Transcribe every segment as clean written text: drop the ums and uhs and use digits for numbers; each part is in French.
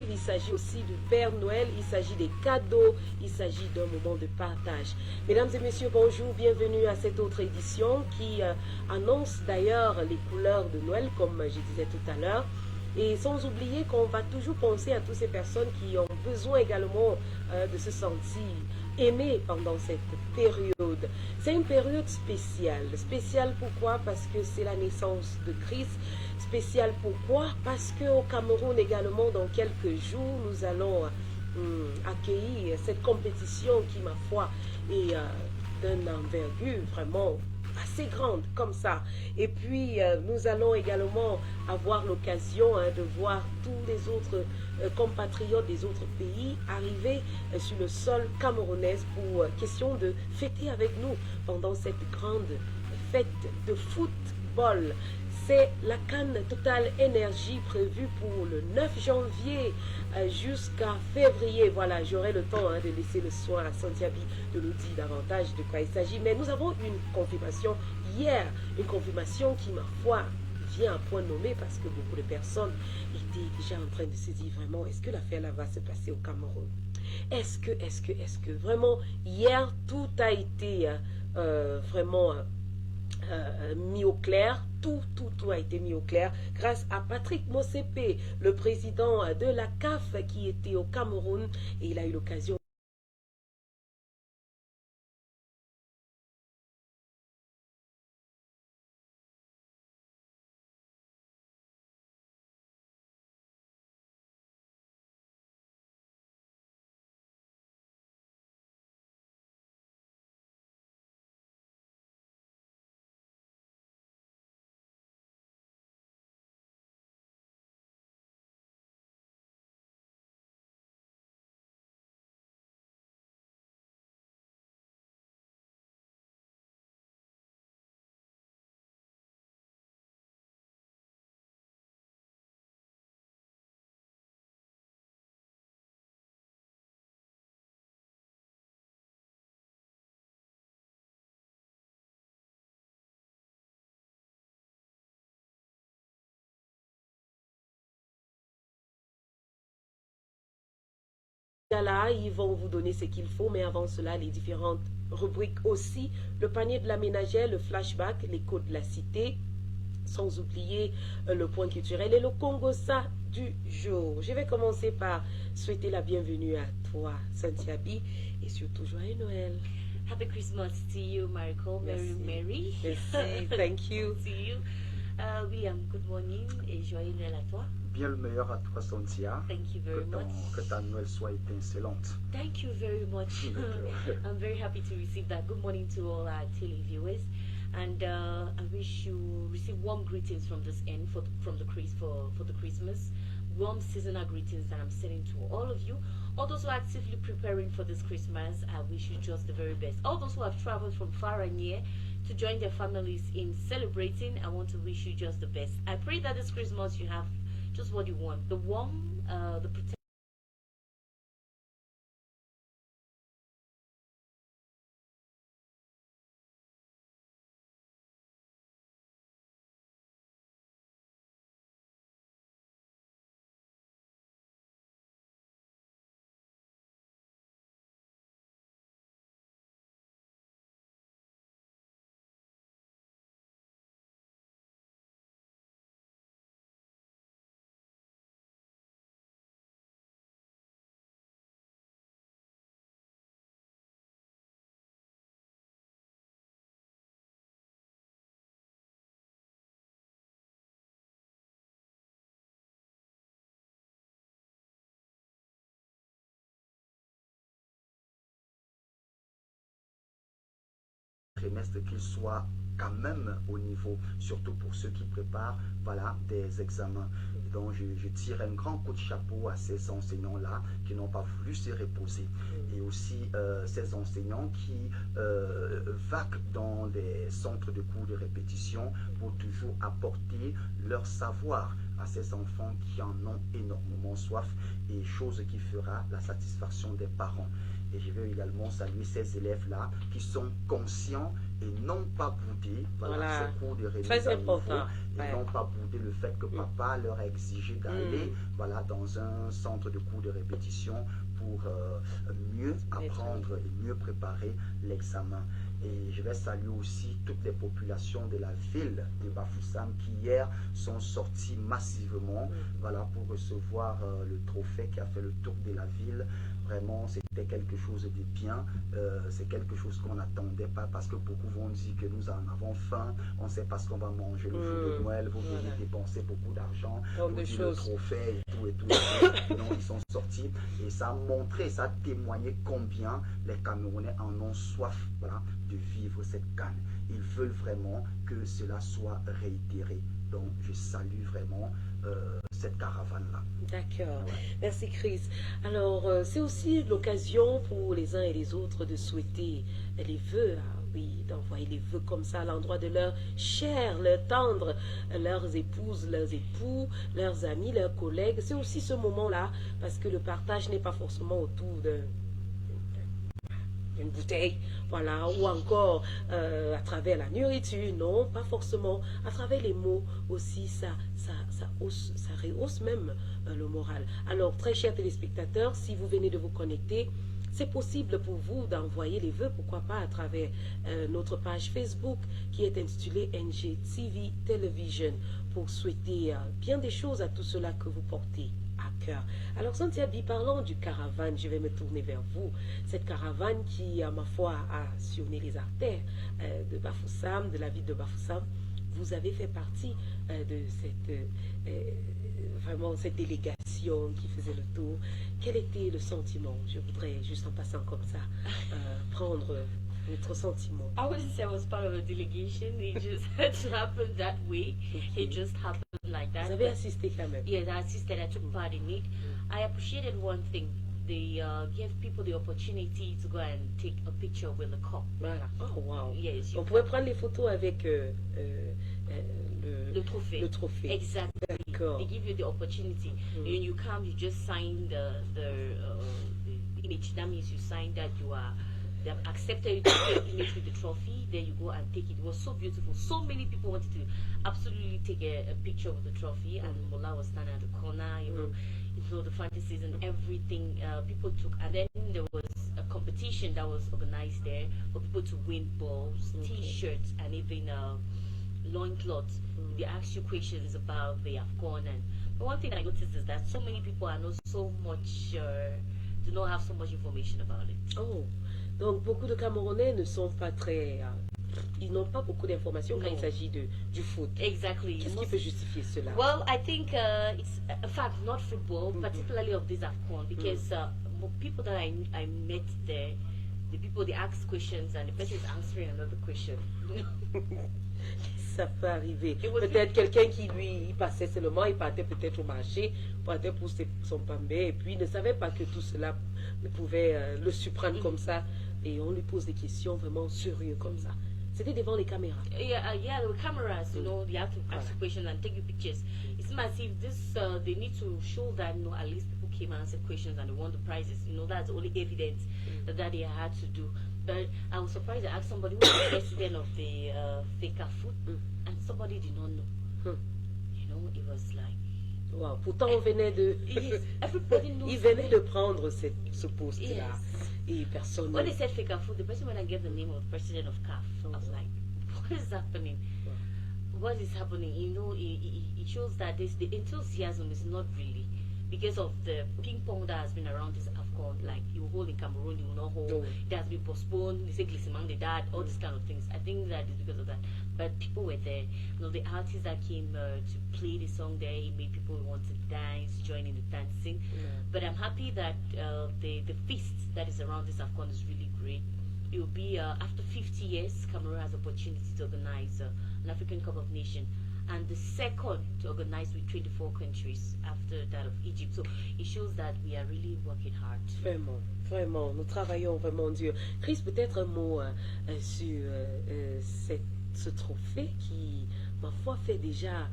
Il s'agit aussi du Père Noël, il s'agit des cadeaux, il s'agit d'un moment de partage. Mesdames et messieurs, bonjour, bienvenue à cette autre édition qui annonce d'ailleurs les couleurs de Noël, comme je disais tout à l'heure. Et sans oublier qu'on va toujours penser à toutes ces personnes qui ont besoin également de se sentir aimées pendant cette période. C'est une période spéciale. Spéciale pourquoi? Parce que c'est la naissance de Christ. Spécial pourquoi? Parce qu'au Cameroun également, dans quelques jours, nous allons accueillir cette compétition qui, ma foi, est d'une envergure vraiment assez grande comme ça. Et puis, nous allons également avoir l'occasion de voir tous les autres compatriotes des autres pays arriver sur le sol camerounais pour question de fêter avec nous pendant cette grande fête de football. C'est la canne Total Énergie prévue pour le 9 janvier jusqu'à février. Voilà, j'aurai le temps de laisser le soin à Santiabi de nous dire davantage de quoi il s'agit. Mais nous avons une confirmation hier, une confirmation qui, ma foi, vient à point nommé parce que beaucoup de personnes étaient déjà en train de se dire vraiment, est-ce que l'affaire là va se passer au Cameroun? Est-ce que vraiment, hier, tout a été vraiment mis au clair, tout a été mis au clair grâce à Patrick Motsepe, le président de la CAF qui était au Cameroun et il a eu l'occasion là, ils vont vous donner ce qu'il faut, mais avant cela, les différentes rubriques aussi, le panier de la ménagère, le flashback, l'écho de la cité, sans oublier le point culturel et le Congossa du jour. Je vais commencer par souhaiter la bienvenue à toi, Santiabi, et surtout joyeux Noël. Happy Christmas to you, Michael. Merry, Merry. Merci, thank you. To you. Oui, good morning et joyeux Noël à toi. Bien le meilleur à toi, Santia. Thank you very much. Que ta Noël soit étincelante. Thank you very much. I'm very happy to receive that. Good morning to all our televiewers. And I wish you receive warm greetings from this end for the Christmas. Warm seasonal greetings that I'm sending to all of you. All those who are actively preparing for this Christmas, I wish you just the very best. All those who have traveled from far and near to join their families in celebrating, I want to wish you just the best. I pray that this Christmas you have just what you want. The warm, the protection. Trimestre qu'il soit quand même au niveau, surtout pour ceux qui préparent voilà, des examens. Et donc je tire un grand coup de chapeau à ces enseignants-là qui n'ont pas voulu se reposer. Et aussi ces enseignants qui vaquent dans les centres de cours de répétition pour toujours apporter leur savoir à ces enfants qui en ont énormément soif et chose qui fera la satisfaction des parents. Et je veux également saluer ces élèves-là qui sont conscients et non pas bouder Voilà. ces cours de remise Très à niveau, important. et Ouais. non pas bouder le fait que papa leur a exigé d'aller dans un centre de cours de répétition pour mieux apprendre et mieux préparer l'examen. Et je vais saluer aussi toutes les populations de la ville de Bafoussam qui hier sont sorties massivement pour recevoir le trophée qui a fait le tour de la ville. Vraiment, c'était quelque chose de bien. C'est quelque chose qu'on n'attendait pas parce que beaucoup vont dire que nous en avons faim. On ne sait pas ce qu'on va manger le jour de Noël. Vous venez dépenser beaucoup d'argent pour dire le trophée et tout et tout. Donc, ils sont sortis et ça a montré, ça a témoigné combien les Camerounais en ont soif de vivre cette canne. Ils veulent vraiment que cela soit réitéré. Donc, je salue vraiment cette caravane-là. D'accord. Merci, Chris. Alors, c'est aussi l'occasion pour les uns et les autres de souhaiter les vœux, oui, d'envoyer les vœux comme ça à l'endroit de leurs chers, leurs tendres, leurs épouses, leurs époux, leurs amis, leurs collègues. C'est aussi ce moment-là, parce que le partage n'est pas forcément autour d'une bouteille, voilà, ou encore à travers la nourriture, non, pas forcément, à travers les mots aussi, ça rehausse même le moral. Alors, très chers téléspectateurs, si vous venez de vous connecter, c'est possible pour vous d'envoyer les vœux, pourquoi pas à travers notre page Facebook qui est intitulée NGTV Television pour souhaiter bien des choses à tout cela que vous portez à cœur. Alors, Santiabi, parlons du caravane, je vais me tourner vers vous. Cette caravane qui, à ma foi, a sillonné les artères de Bafoussam, de la ville de Bafoussam. Vous avez fait partie de vraiment cette délégation qui faisait le tour. Quel était le sentiment? Je voudrais, juste en passant comme ça, prendre votre sentiment. I wouldn't say I was part of a delegation. It just happened that way. It just happened like that. Vous avez assisté quand même. Yes, I assisted. I took part in it. I appreciated one thing. They gave people the opportunity to go and take a picture with the cup. Voilà. Oh, wow. Yes, On pouvait prendre les photos avec le trophée. Le trophée. Exactly. D'accord. They give you the opportunity. And you come, you just sign the image. That means you sign that they have accepted you to take image with the trophy. Then you go and take it. It was so beautiful. So many people wanted to absolutely take a picture with the trophy, and Mola was standing at the corner. You know the fantasies and everything. People took, and then there was a competition that was organized there for people to win balls, T-shirts, and even loincloths. They ask you questions about the AFCON, but one thing I noticed is that so many people are not so much do not have so much information about it. Oh, donc beaucoup de Camerounais ne sont pas très... ils n'ont pas beaucoup d'informations quand il s'agit du foot. Exactly. Qu'est-ce qui peut justifier cela? Well, I think it's a fact, not football, particularly of this AFCON, because people that I met there, the people they ask questions and the person is answering another question. Ça peut arriver. Peut-être quelqu'un qui lui passait seulement, il partait peut-être au marché, partait pour son pambé, et puis il ne savait pas que tout cela pouvait le surprendre comme ça, et on lui pose des questions vraiment sérieuses comme ça. C'était devant les caméras. Yeah, there were cameras, you know, they have to ask questions and take you pictures. It's as if this, they need to show that, you know, at least people came and answered questions and they won the prizes. You know, that's the only evidence that they had to do. But I was surprised. I asked somebody who was the president of the FECA Food, and somebody did not know. You know, it was like... Wow. Pourtant, on venait de... Everybody knows. Il venait de prendre ce poste-là. Yes. Et personne... When they said FECA Food, the person when I gave the name of the president of CAF, I was like, what is happening? What is happening? You know, it shows that the enthusiasm is not really because of the ping pong that has been around this AFCON. Like, you hold in Cameroon, you will not hold. It has been postponed. They say Glisimang, they died, all these kind of things. I think that is because of that. But people were there. You know, the artists that came to play the song there, it made people want to dance, join in the dancing. But I'm happy that the feast that is around this AFCON is really great. It will be after 50 years, Cameroon has opportunity to organize an African Cup of Nations, and the second to organize with 24 countries after that of Egypt. So it shows that we are really working hard. Vraiment, vraiment, nous travaillons vraiment dur. Chris, peut-être un mot sur ce trophée qui, ma foi, fait déjà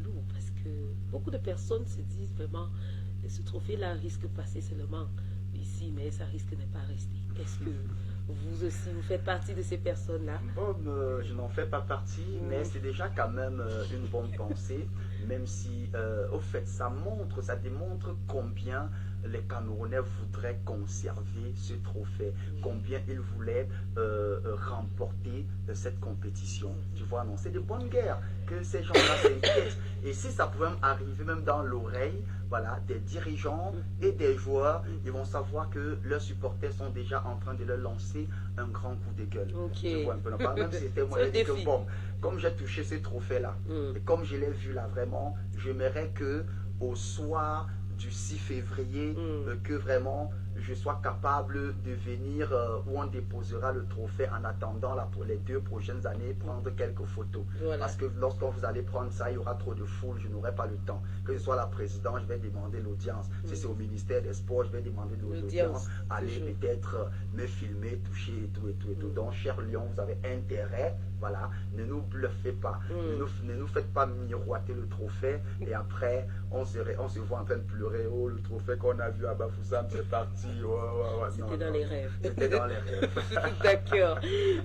lourd, parce que beaucoup de personnes se disent vraiment, ce trophée-là risque de passer seulement ici, mais ça risque de ne pas rester. Est-ce que vous aussi, vous faites partie de ces personnes-là? Bon, je n'en fais pas partie, mais c'est déjà quand même une bonne pensée, même si, au fait, ça démontre combien les Camerounais voudraient conserver ce trophée, combien ils voulaient remporter cette compétition. Tu vois, non, c'est de bonnes guerres que ces gens-là s'inquiètent. Et si ça pouvait arriver même dans l'oreille, voilà, des dirigeants et des joueurs, ils vont savoir que leurs supporters sont déjà en train de leur lancer un grand coup de gueule. Tu vois un peu, non, pas même si c'était moi, j'ai dit que bon, comme j'ai touché ce trophée-là, et comme je l'ai vu là vraiment, j'aimerais que au soir du 6 février, que vraiment je sois capable de venir où on déposera le trophée en attendant pour les 2 prochaines années, prendre quelques photos. Voilà. Parce que lorsque vous allez prendre ça, il y aura trop de foule, je n'aurai pas le temps. Que ce soit la présidente, je vais demander l'audience. Si c'est au ministère des Sports, je vais demander l'audience. Allez peut-être me filmer, toucher et tout et tout et tout. Donc, cher Lyon, vous avez intérêt, voilà, ne nous bluffez pas. Ne nous faites pas miroiter le trophée et après, on se voit en train de pleurer. Oh, le trophée qu'on a vu à Bafoussam, c'est parti. C'était dans les rêves. C'était dans les rêves. D'accord.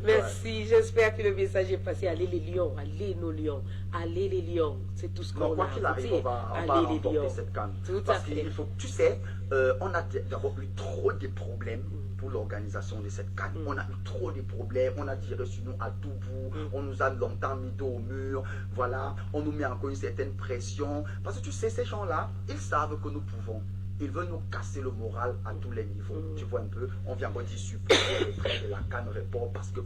Merci. Ouais. J'espère que le message est passé. Allez les Lions, allez nos Lions, allez les Lions. C'est tout ce qu'on a. Quoi qu'il arrive, on va remporter cette canne. Parce qu'il faut, tu sais, on a d'abord eu trop de problèmes pour l'organisation de cette canne. On a eu trop de problèmes, on a tiré sur nous à tout bout, on nous a longtemps mis dos au mur, voilà, on nous met encore une certaine pression. Parce que tu sais, ces gens-là, ils savent que nous pouvons. Ils veulent nous casser le moral à tous les niveaux. Tu vois un peu, on vient encore dire supprimer les frais de la canne report parce que.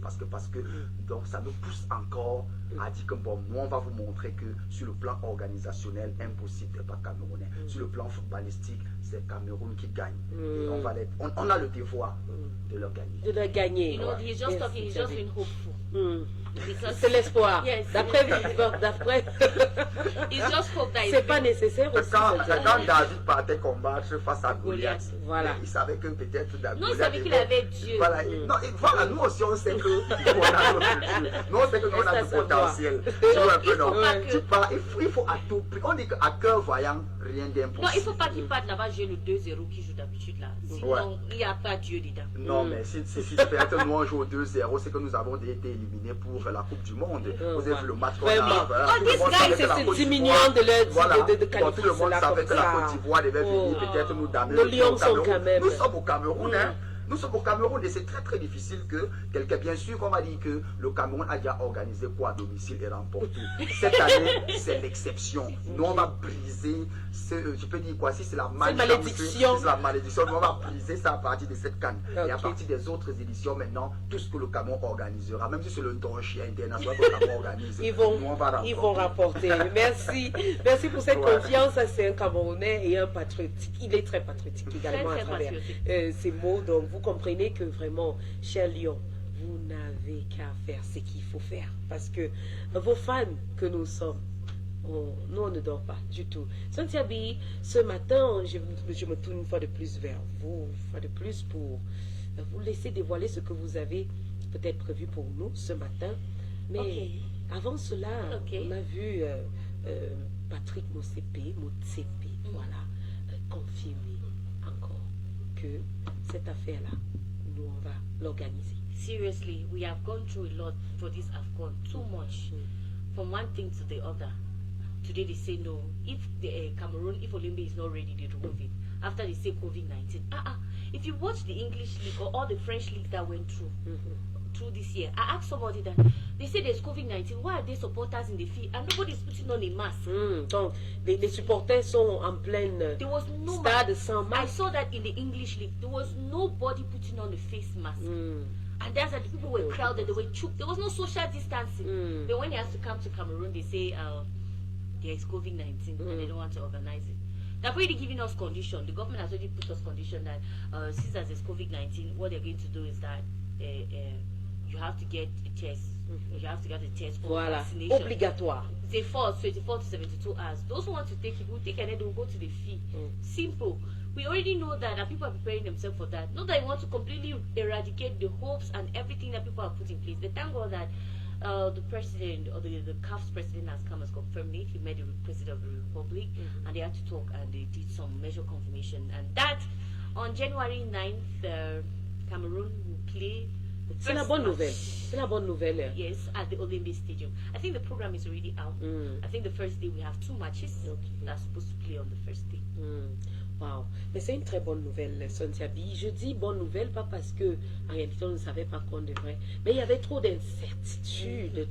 Donc ça nous pousse encore à dire que bon, nous on va vous montrer que sur le plan organisationnel, impossible n'est pas camerounais. Sur le plan footballistique, c'est Cameroun qui gagne. Et on a le devoir de leur gagner. De leur gagner. You know, he's just talking, he's just being hopeful. C'est l'espoir. Yes. D'après c'est pas nécessaire aussi. Quand David partait combattre face à Goliath, voilà. Il savait que peut-être David. Non, il savait qu'il avait Dieu. Voilà, voilà, nous aussi on sait que nous on a le futur. Nous on sait que nous on a du potentiel. Tu vois un peu, non? Il faut à tout prix. On dit qu'à cœur voyant, rien d'impossible. Non, il ne faut pas qu'il parte là-bas jouer le 2-0 qui joue d'habitude là. Sinon, il n'y a pas Dieu dedans. Non, mais si peut-être nous on joue au 2-0, c'est que nous avons été éliminés pour la Coupe du Monde. Vous avez vu le match qu'on a. Oh, this guy, c'est diminuant de qualifier. Tout le monde savait que la Côte d'Ivoire devait venir peut-être nous damer. Nos Lions sont quand même. Nous sommes au Cameroun, hein. Nous sommes au Cameroun et c'est très très difficile que quelqu'un, bien sûr qu'on va dire que le Cameroun a déjà organisé quoi à domicile et remporté. Cette année, c'est l'exception. Nous on va briser, je peux dire quoi, si c'est la malédiction, c'est la malédiction, nous on va briser ça à partir de cette canne. Et à partir des autres éditions maintenant, tout ce que le Cameroun organisera, même si c'est le donchien international que le Cameroun organise, ils vont remporter. Merci pour cette confiance. C'est un Camerounais et un patriotique. Il est très patriotique également à travers ces mots. Donc vous comprenez que vraiment, cher Lyon, vous n'avez qu'à faire ce qu'il faut faire. Parce que vos fans que nous sommes, nous on ne dort pas du tout. Santiabi, ce matin, je me tourne une fois de plus vers vous, une fois de plus pour vous laisser dévoiler ce que vous avez peut-être prévu pour nous ce matin. Mais avant cela, on a vu Patrick Motsepe, voilà, confirmer encore que cette affaire-là, nous, on va l'organiser. Seriously, we have gone through a lot for this AFCON, too much. From one thing to the other. Today they say no. If the Cameroon, if Olimbe is not ready, they remove it. After they say COVID-19. If you watch the English league or all the French league that went through, through this year, I asked somebody that they say there's COVID-19. Why are there supporters in the field and nobody's putting on a mask? Donc les supporters sont en pleine stade sans masque. I saw that in the English league. There was nobody putting on a face mask. And that's that the people were crowded, they were choked. There was no social distancing. But when it has to come to Cameroon, they say there is COVID-19 and they don't want to organize it. They're already giving us condition. The government has already put us condition that since there's COVID-19, what they're going to do is that you have to get a test. You have to get a test for vaccination. Obligatoire. They force 24 to 72 hours. Those who want to take it will take and then they will go to the field. Simple. We already know that and people are preparing themselves for that. Not that we want to completely eradicate the hopes and everything that people have put in place. But thank God that the president or the CAF's president has come as confirmed it. He met the president of the republic and they had to talk and they did some measure confirmation. And that on January 9th, Cameroon will play C'est la bonne nouvelle. C'est la bonne nouvelle. Yes, at the Olympic Stadium. I think the program is already out. I think the first day we have 2 matches that's supposed to play on the first day. Wow. Mais c'est une très bonne nouvelle, Sonia B. Je dis bonne nouvelle pas parce que en réalité on ne savait pas qu'on devrait, mais il y avait trop d'incertitudes.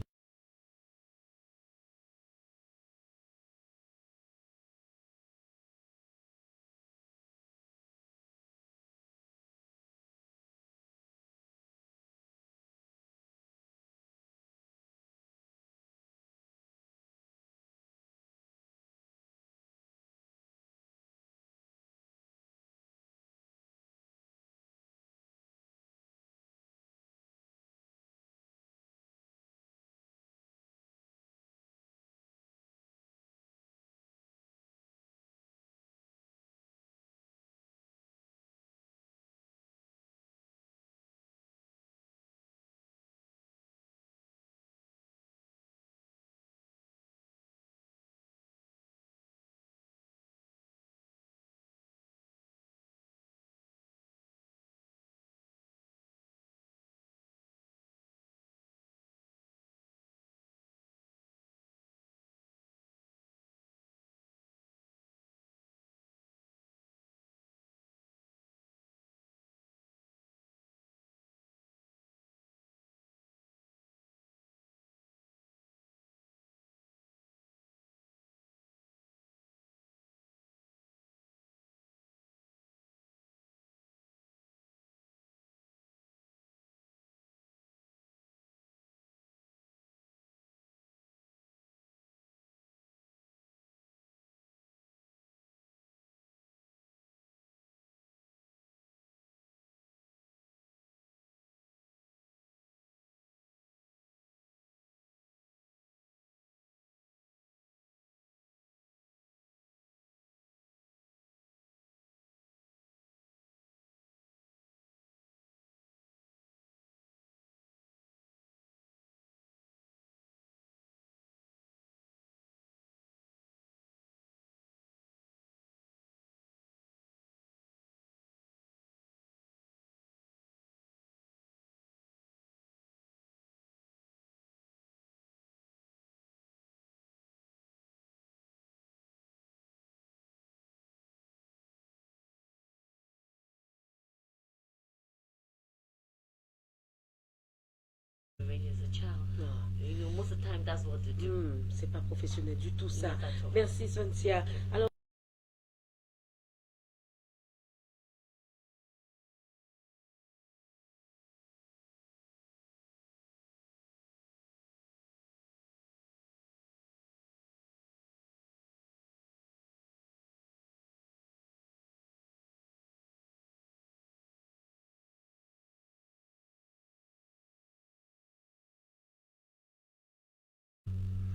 Already as a child. You know, most of the time that's what they do. C'est pas professionnel du tout ça. Not at all. Merci Sonia. Alors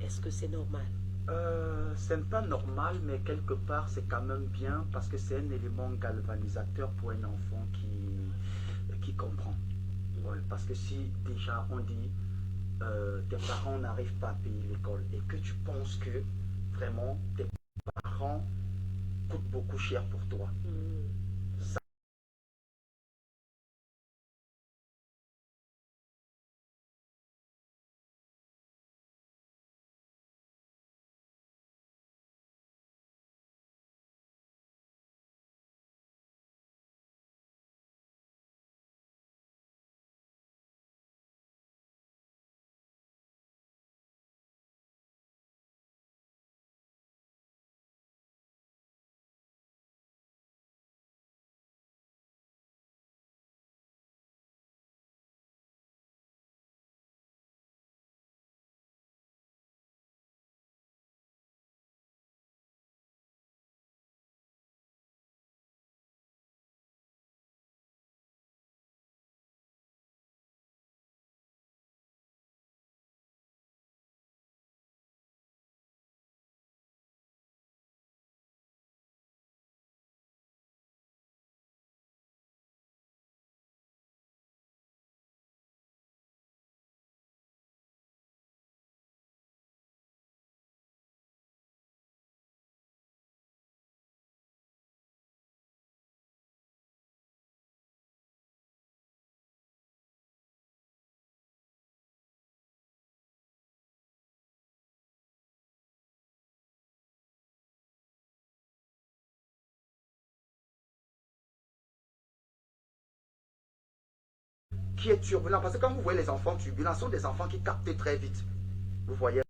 est-ce que c'est normal? C'est pas normal, mais quelque part c'est quand même bien parce que c'est un élément galvanisateur pour un enfant qui comprend. Ouais, parce que si déjà on dit tes parents n'arrivent pas à payer l'école et que tu penses que vraiment tes parents coûtent beaucoup cher pour toi, qui est turbulent. Parce que quand vous voyez les enfants turbulents, ce sont des enfants qui captent très vite. Vous voyez.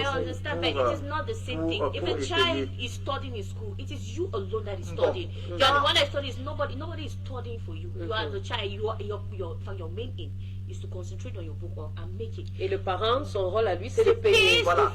I understand, but it is not the same thing. If a child is studying in school, it is you alone that is studying. You are the one that studies. Nobody is studying for you. You are the child. Your main aim is to concentrate on your book work and make it. Et le parent, son rôle à lui, c'est de payer. Voilà.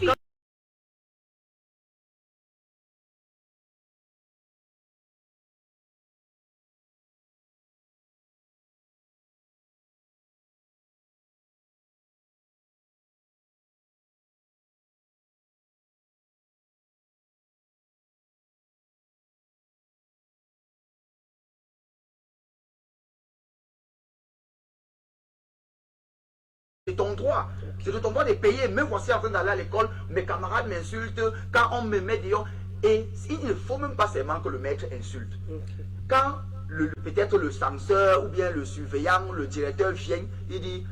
C'est ton droit. C'est de ton droit de payer. Même voici en train d'aller à l'école, mes camarades m'insultent, quand on me met dehors. Et il ne faut même pas seulement que le maître insulte. Quand peut-être le censeur ou bien le surveillant, le directeur vient, il dit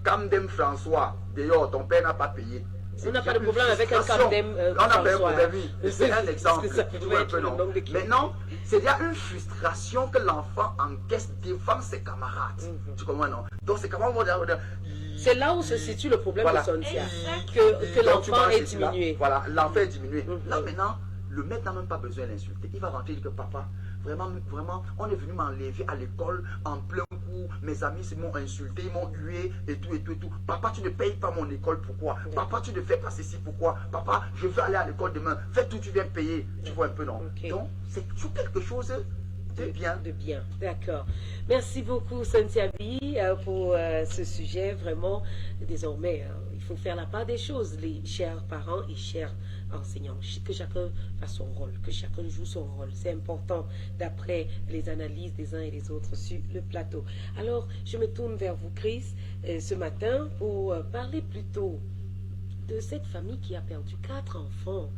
Camdem François, dehors, ton père n'a pas payé. On n'a pas de problème avec un Camdem On n'a pas de problème, oui. C'est un exemple. Maintenant, Maintenant, c'est déjà une frustration que l'enfant encaisse devant ses camarades. Tu comprends, non? Donc, ses camarades vont dire. C'est là où se situe le problème de Sontia, que l'enfant est diminué. Voilà, l'enfant est diminué. Là maintenant, le maître n'a même pas besoin de l'insulter. Il va rentrer et dire que papa, vraiment, on est venu m'enlever à l'école en plein coup. Mes amis m'ont insulté, ils m'ont hué et tout, et tout, et tout. Papa, tu ne payes pas mon école, pourquoi? Papa, tu ne fais pas ceci, pourquoi? Papa, je veux aller à l'école demain. Fais tout, tu viens payer. Tu vois un peu, non? Donc, c'est toujours quelque chose de bien. D'accord. Merci beaucoup, Cynthia B, pour ce sujet. Vraiment, désormais, il faut faire la part des choses, les chers parents et chers enseignants. Que chacun fasse son rôle, que chacun joue son rôle. C'est important d'après les analyses des uns et des autres sur le plateau. Alors, je me tourne vers vous, Chris, ce matin pour parler plutôt de cette famille qui a perdu 4 enfants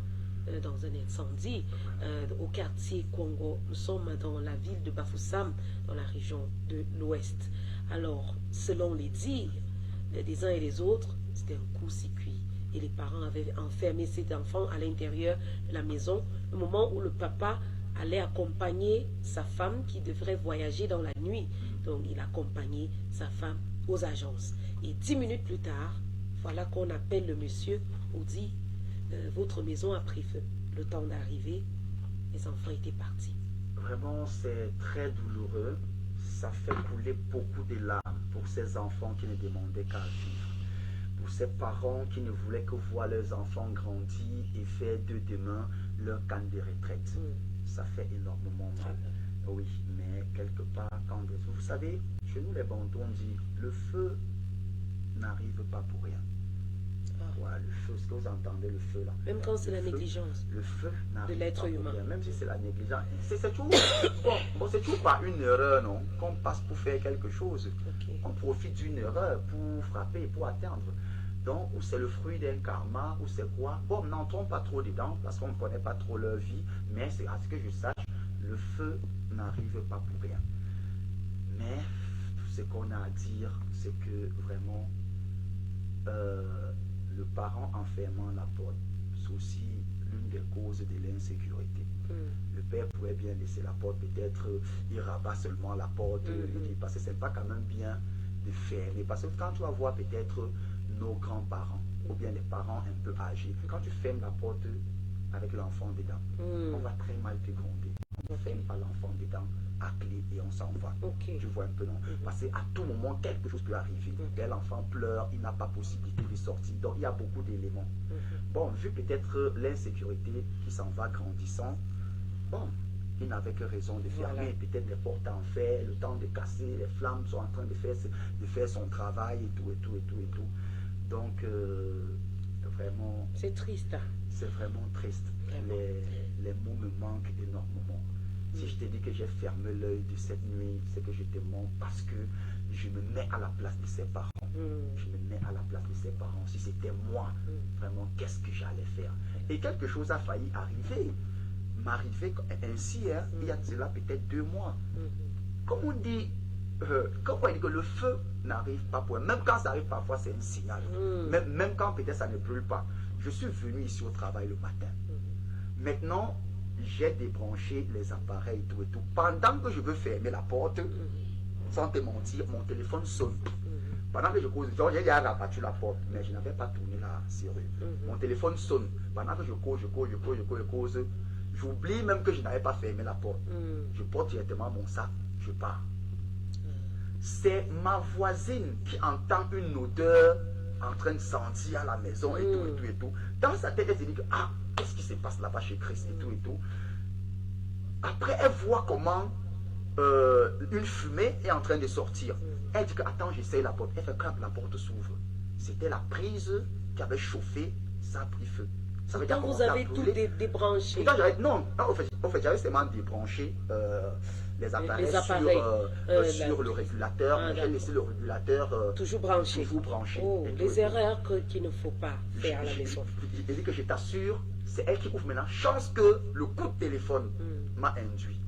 dans un incendie au quartier Congo. Nous sommes dans la ville de Bafoussam, dans la région de l'Ouest. Alors, selon les dires des uns et des autres, c'était un coup-circuit. Et les parents avaient enfermé ces enfants à l'intérieur de la maison, au moment où le papa allait accompagner sa femme qui devrait voyager dans la nuit. Donc, il accompagnait sa femme aux agences. Et 10 minutes plus tard, voilà qu'on appelle le monsieur pour dire votre maison a pris feu. Le temps d'arriver, les enfants étaient partis. Vraiment, c'est très douloureux. Ça fait couler beaucoup de larmes pour ces enfants qui ne demandaient qu'à vivre. Pour ces parents qui ne voulaient que voir leurs enfants grandir et faire de demain leur camp de retraite. Ça fait énormément mal. Oui, mais quelque part, quand vous savez, chez nous les Bantous, on dit le feu n'arrive pas pour rien. Voilà, le feu, ce que vous entendez, le feu là. Même quand c'est la négligence le feu de l'être humain. Même si c'est la négligence. C'est toujours, c'est toujours pas une erreur, non, qu'on passe pour faire quelque chose. On profite d'une erreur pour frapper, pour atteindre. Donc, ou c'est le fruit d'un karma, ou c'est quoi. Bon, n'entrons pas trop dedans, parce qu'on ne connaît pas trop leur vie. Mais c'est à ce que je sache, le feu n'arrive pas pour rien. Mais, tout ce qu'on a à dire, c'est que vraiment, le parent enfermant la porte, c'est aussi l'une des causes de l'insécurité. Le père pourrait bien laisser la porte, peut-être il rabat seulement la porte, parce que c'est pas quand même bien de fermer. Parce que quand tu vas voir peut-être nos grands-parents, ou bien les parents un peu âgés, quand tu fermes la porte avec l'enfant dedans, on va très mal te gronder. on ferme pas l'enfant dedans à clé et on s'en va. Ok. Tu vois un peu, non? Parce qu'à tout moment, quelque chose peut arriver. L'enfant pleure, il n'a pas possibilité de sortir. Donc, il y a beaucoup d'éléments. Bon, vu peut-être l'insécurité qui s'en va grandissant, bon, il n'avait que raison de fermer peut-être les portes en fer, le temps de casser, les flammes sont en train de faire son travail et tout, et tout, et tout, et tout. Donc, vraiment... C'est triste. C'est vraiment triste. Les mots me manquent énormément. Si je te dis que j'ai fermé l'œil de cette nuit, c'est que je te mens parce que je me mets à la place de ses parents. Je me mets à la place de ses parents. Si c'était moi, vraiment, qu'est-ce que j'allais faire? Et quelque chose a failli arriver. M'arriver ainsi, hein, il y a cela peut-être 2 mois. Comme on dit, quand on dit que le feu n'arrive pas pour... Même quand ça arrive parfois, c'est un signal. Même quand peut-être ça ne brûle pas. Je suis venu ici au travail le matin. Maintenant, j'ai débranché les appareils et tout. Pendant que je veux fermer la porte, sans te mentir, mon téléphone sonne. Pendant que je cause, j'ai déjà rabattu la porte, mais je n'avais pas tourné la serrure. Mon téléphone sonne. Pendant que je cause, j'oublie même que je n'avais pas fermé la porte. Je porte directement mon sac, je pars. C'est ma voisine qui entend une odeur en train de sentir à la maison et tout, et tout. Dans sa tête, elle se dit que, ah, qu'est-ce qui se passe là-bas chez Chris et tout, et tout. Après, elle voit comment une fumée est en train de sortir. Elle dit que, attends, j'essaye la porte. Elle fait quand la porte s'ouvre. C'était la prise qui avait chauffé, ça a pris feu. Ça veut dire Quand vous avez tout débranché. Non, en fait j'avais seulement débranché les appareils, sur le régulateur. J'ai laissé le régulateur toujours branché. Oh, les erreurs qu'il ne faut pas faire à la maison. Je dis que je t'assure, c'est elle qui ouvre maintenant. Chance que le coup de téléphone m'a induit.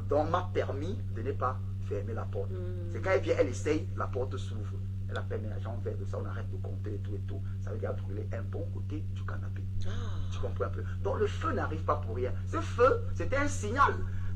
Donc m'a permis de ne pas fermer la porte. C'est quand elle vient, elle essaye, la porte s'ouvre. Elle appelle mes agents verts de ça, on arrête de compter et tout et tout. Ça veut dire brûler un bon côté du canapé. Tu comprends un peu? Donc le feu n'arrive pas pour rien. Ce feu, c'était un signal.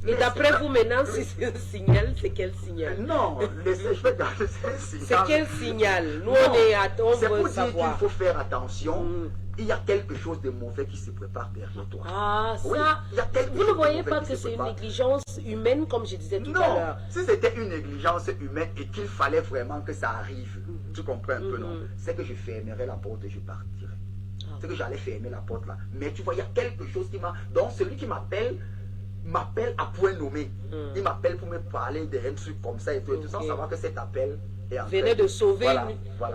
Et d'après vous maintenant, si c'est un signal, c'est quel signal? Non, je vais garder c'est un signal. C'est quel signal? Nous on est à tomber. C'est pour dire qu'il faut faire attention. Il y a quelque chose de mauvais qui se prépare derrière toi. Ah, ça, oui, vous ne voyez pas que c'est une négligence humaine, comme je disais tout à l'heure? Si c'était une négligence humaine et qu'il fallait vraiment que ça arrive, tu comprends un peu, non? C'est que je fermerais la porte et je partirais. C'est que j'allais fermer la porte là. Mais tu vois, il y a quelque chose qui m'a... Donc, celui qui m'appelle à point nommé. Il m'appelle pour me parler d'un truc comme ça et tout, sans savoir que cet appel... Venait de sauver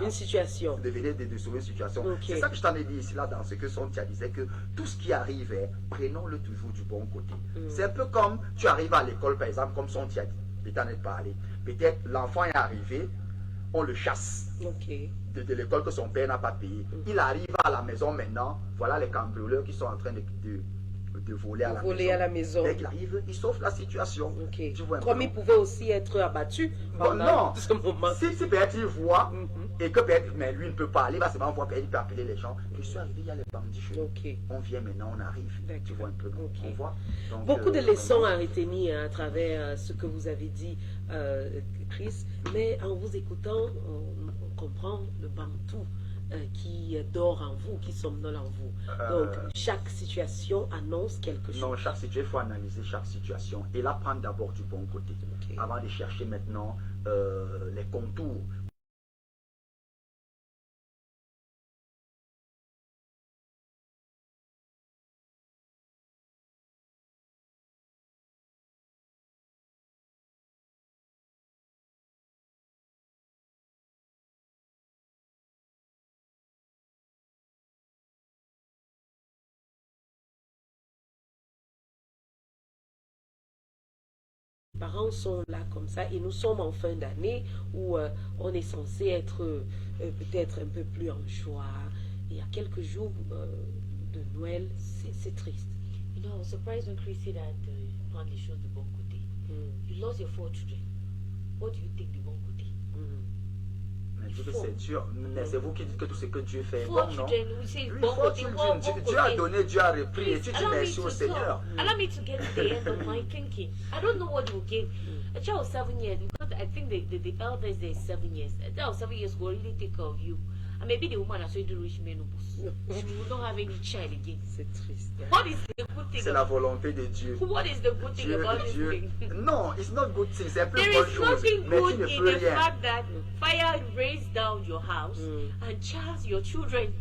une situation. Venait de sauver une situation. C'est ça que je t'en ai dit ici, là, dans ce que Sontia disait, que tout ce qui arrive, prenons-le toujours du bon côté. C'est un peu comme tu arrives à l'école, par exemple, comme Sontia dit, je t'en ai parlé. Peut-être l'enfant est arrivé, on le chasse de l'école que son père n'a pas payé. Il arrive à la maison maintenant, voilà les cambrioleurs qui sont en train de voler à la maison. Dès qu'il arrive, il sauve la situation. Tu vois comme il pouvait aussi être abattu pendant ce moment. Si peut-être il voit et que peut-être, mais lui ne peut pas aller, il va seulement voir, il peut appeler les gens. Je suis arrivé, il y a les bandits chez nous. On vient maintenant, on arrive. Tu vois un peu, on voit. Donc, beaucoup de leçons à retenir à travers ce que vous avez dit, Chris, mais en vous écoutant, on comprend le bantou qui dort en vous, qui somnole en vous. Donc, chaque situation annonce quelque chose. Non, chaque situation, il faut analyser chaque situation et la prendre d'abord du bon côté. Avant de chercher maintenant les contours. Parents sont là comme ça et nous sommes en fin d'année où on est censé être peut-être un peu plus en joie. Il y a quelques jours de Noël, c'est triste. You know, I was surprised when Chris said that prendre les choses du bon côté. You lost your 4 children. What do you think du bon côté? C'est dur, mais c'est vous qui dites que tout ce que Dieu fait est bon, non? Dieu a donné, Dieu a repris, et tu dis merci au Seigneur. Allow me to get to the end of my thinking. I don't know what you give. A child of 7 years, because I think the eldest is 7 years. A child of 7 years will really take care of you. and maybe the woman has already reached menopause. She will not have any child again. C'est triste. What is the good thing? C'est la volonté de Dieu. What is the good thing Dieu, about this Dieu. thing? Non, it's not good thing. C'est plus There bonne is chose. nothing Mais tu good ne in peux the rien. fact that fire rains down your house and charge your children.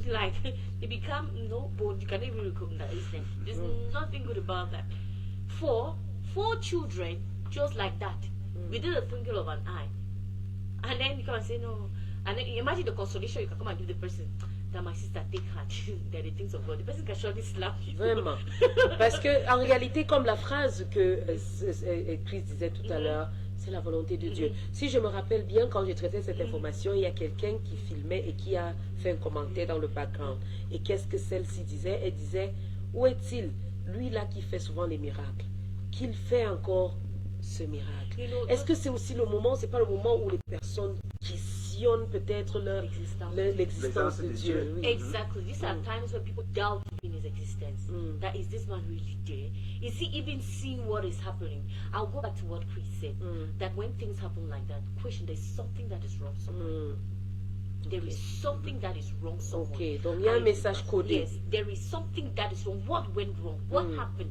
Like they become bone. You can't even recognize them. There's nothing good about that. Four children just like that, within the twinkle of an eye, and then you come and say no. And then imagine the consolation you can come and give the person. That my sister take heart. They're the things of God. The person can surely slap you. Vraiment. Parce que en réalité, comme la phrase que Chris disait tout à l'heure, c'est la volonté de Dieu. Si je me rappelle bien, quand j'ai traité cette information, il y a quelqu'un qui filmait et qui a fait un commentaire dans le background. Et qu'est-ce que celle-ci disait? Elle disait, où est-il, lui là qui fait souvent les miracles, qu'il fait encore ce miracle? Est-ce que c'est aussi le moment, c'est pas le moment où les personnes questionnent peut-être l'existence de Dieu? Oui. Exactly. These are times when people doubt in his existence. That is this man really there? Is he even seeing what is happening? I'll go back to what Chris said. That when things happen like that, question, there's something that is wrong somewhere. There is something that is wrong somewhere. Ok, donc il y a un message codé. Yes, there is something that is wrong. What went wrong? What happened?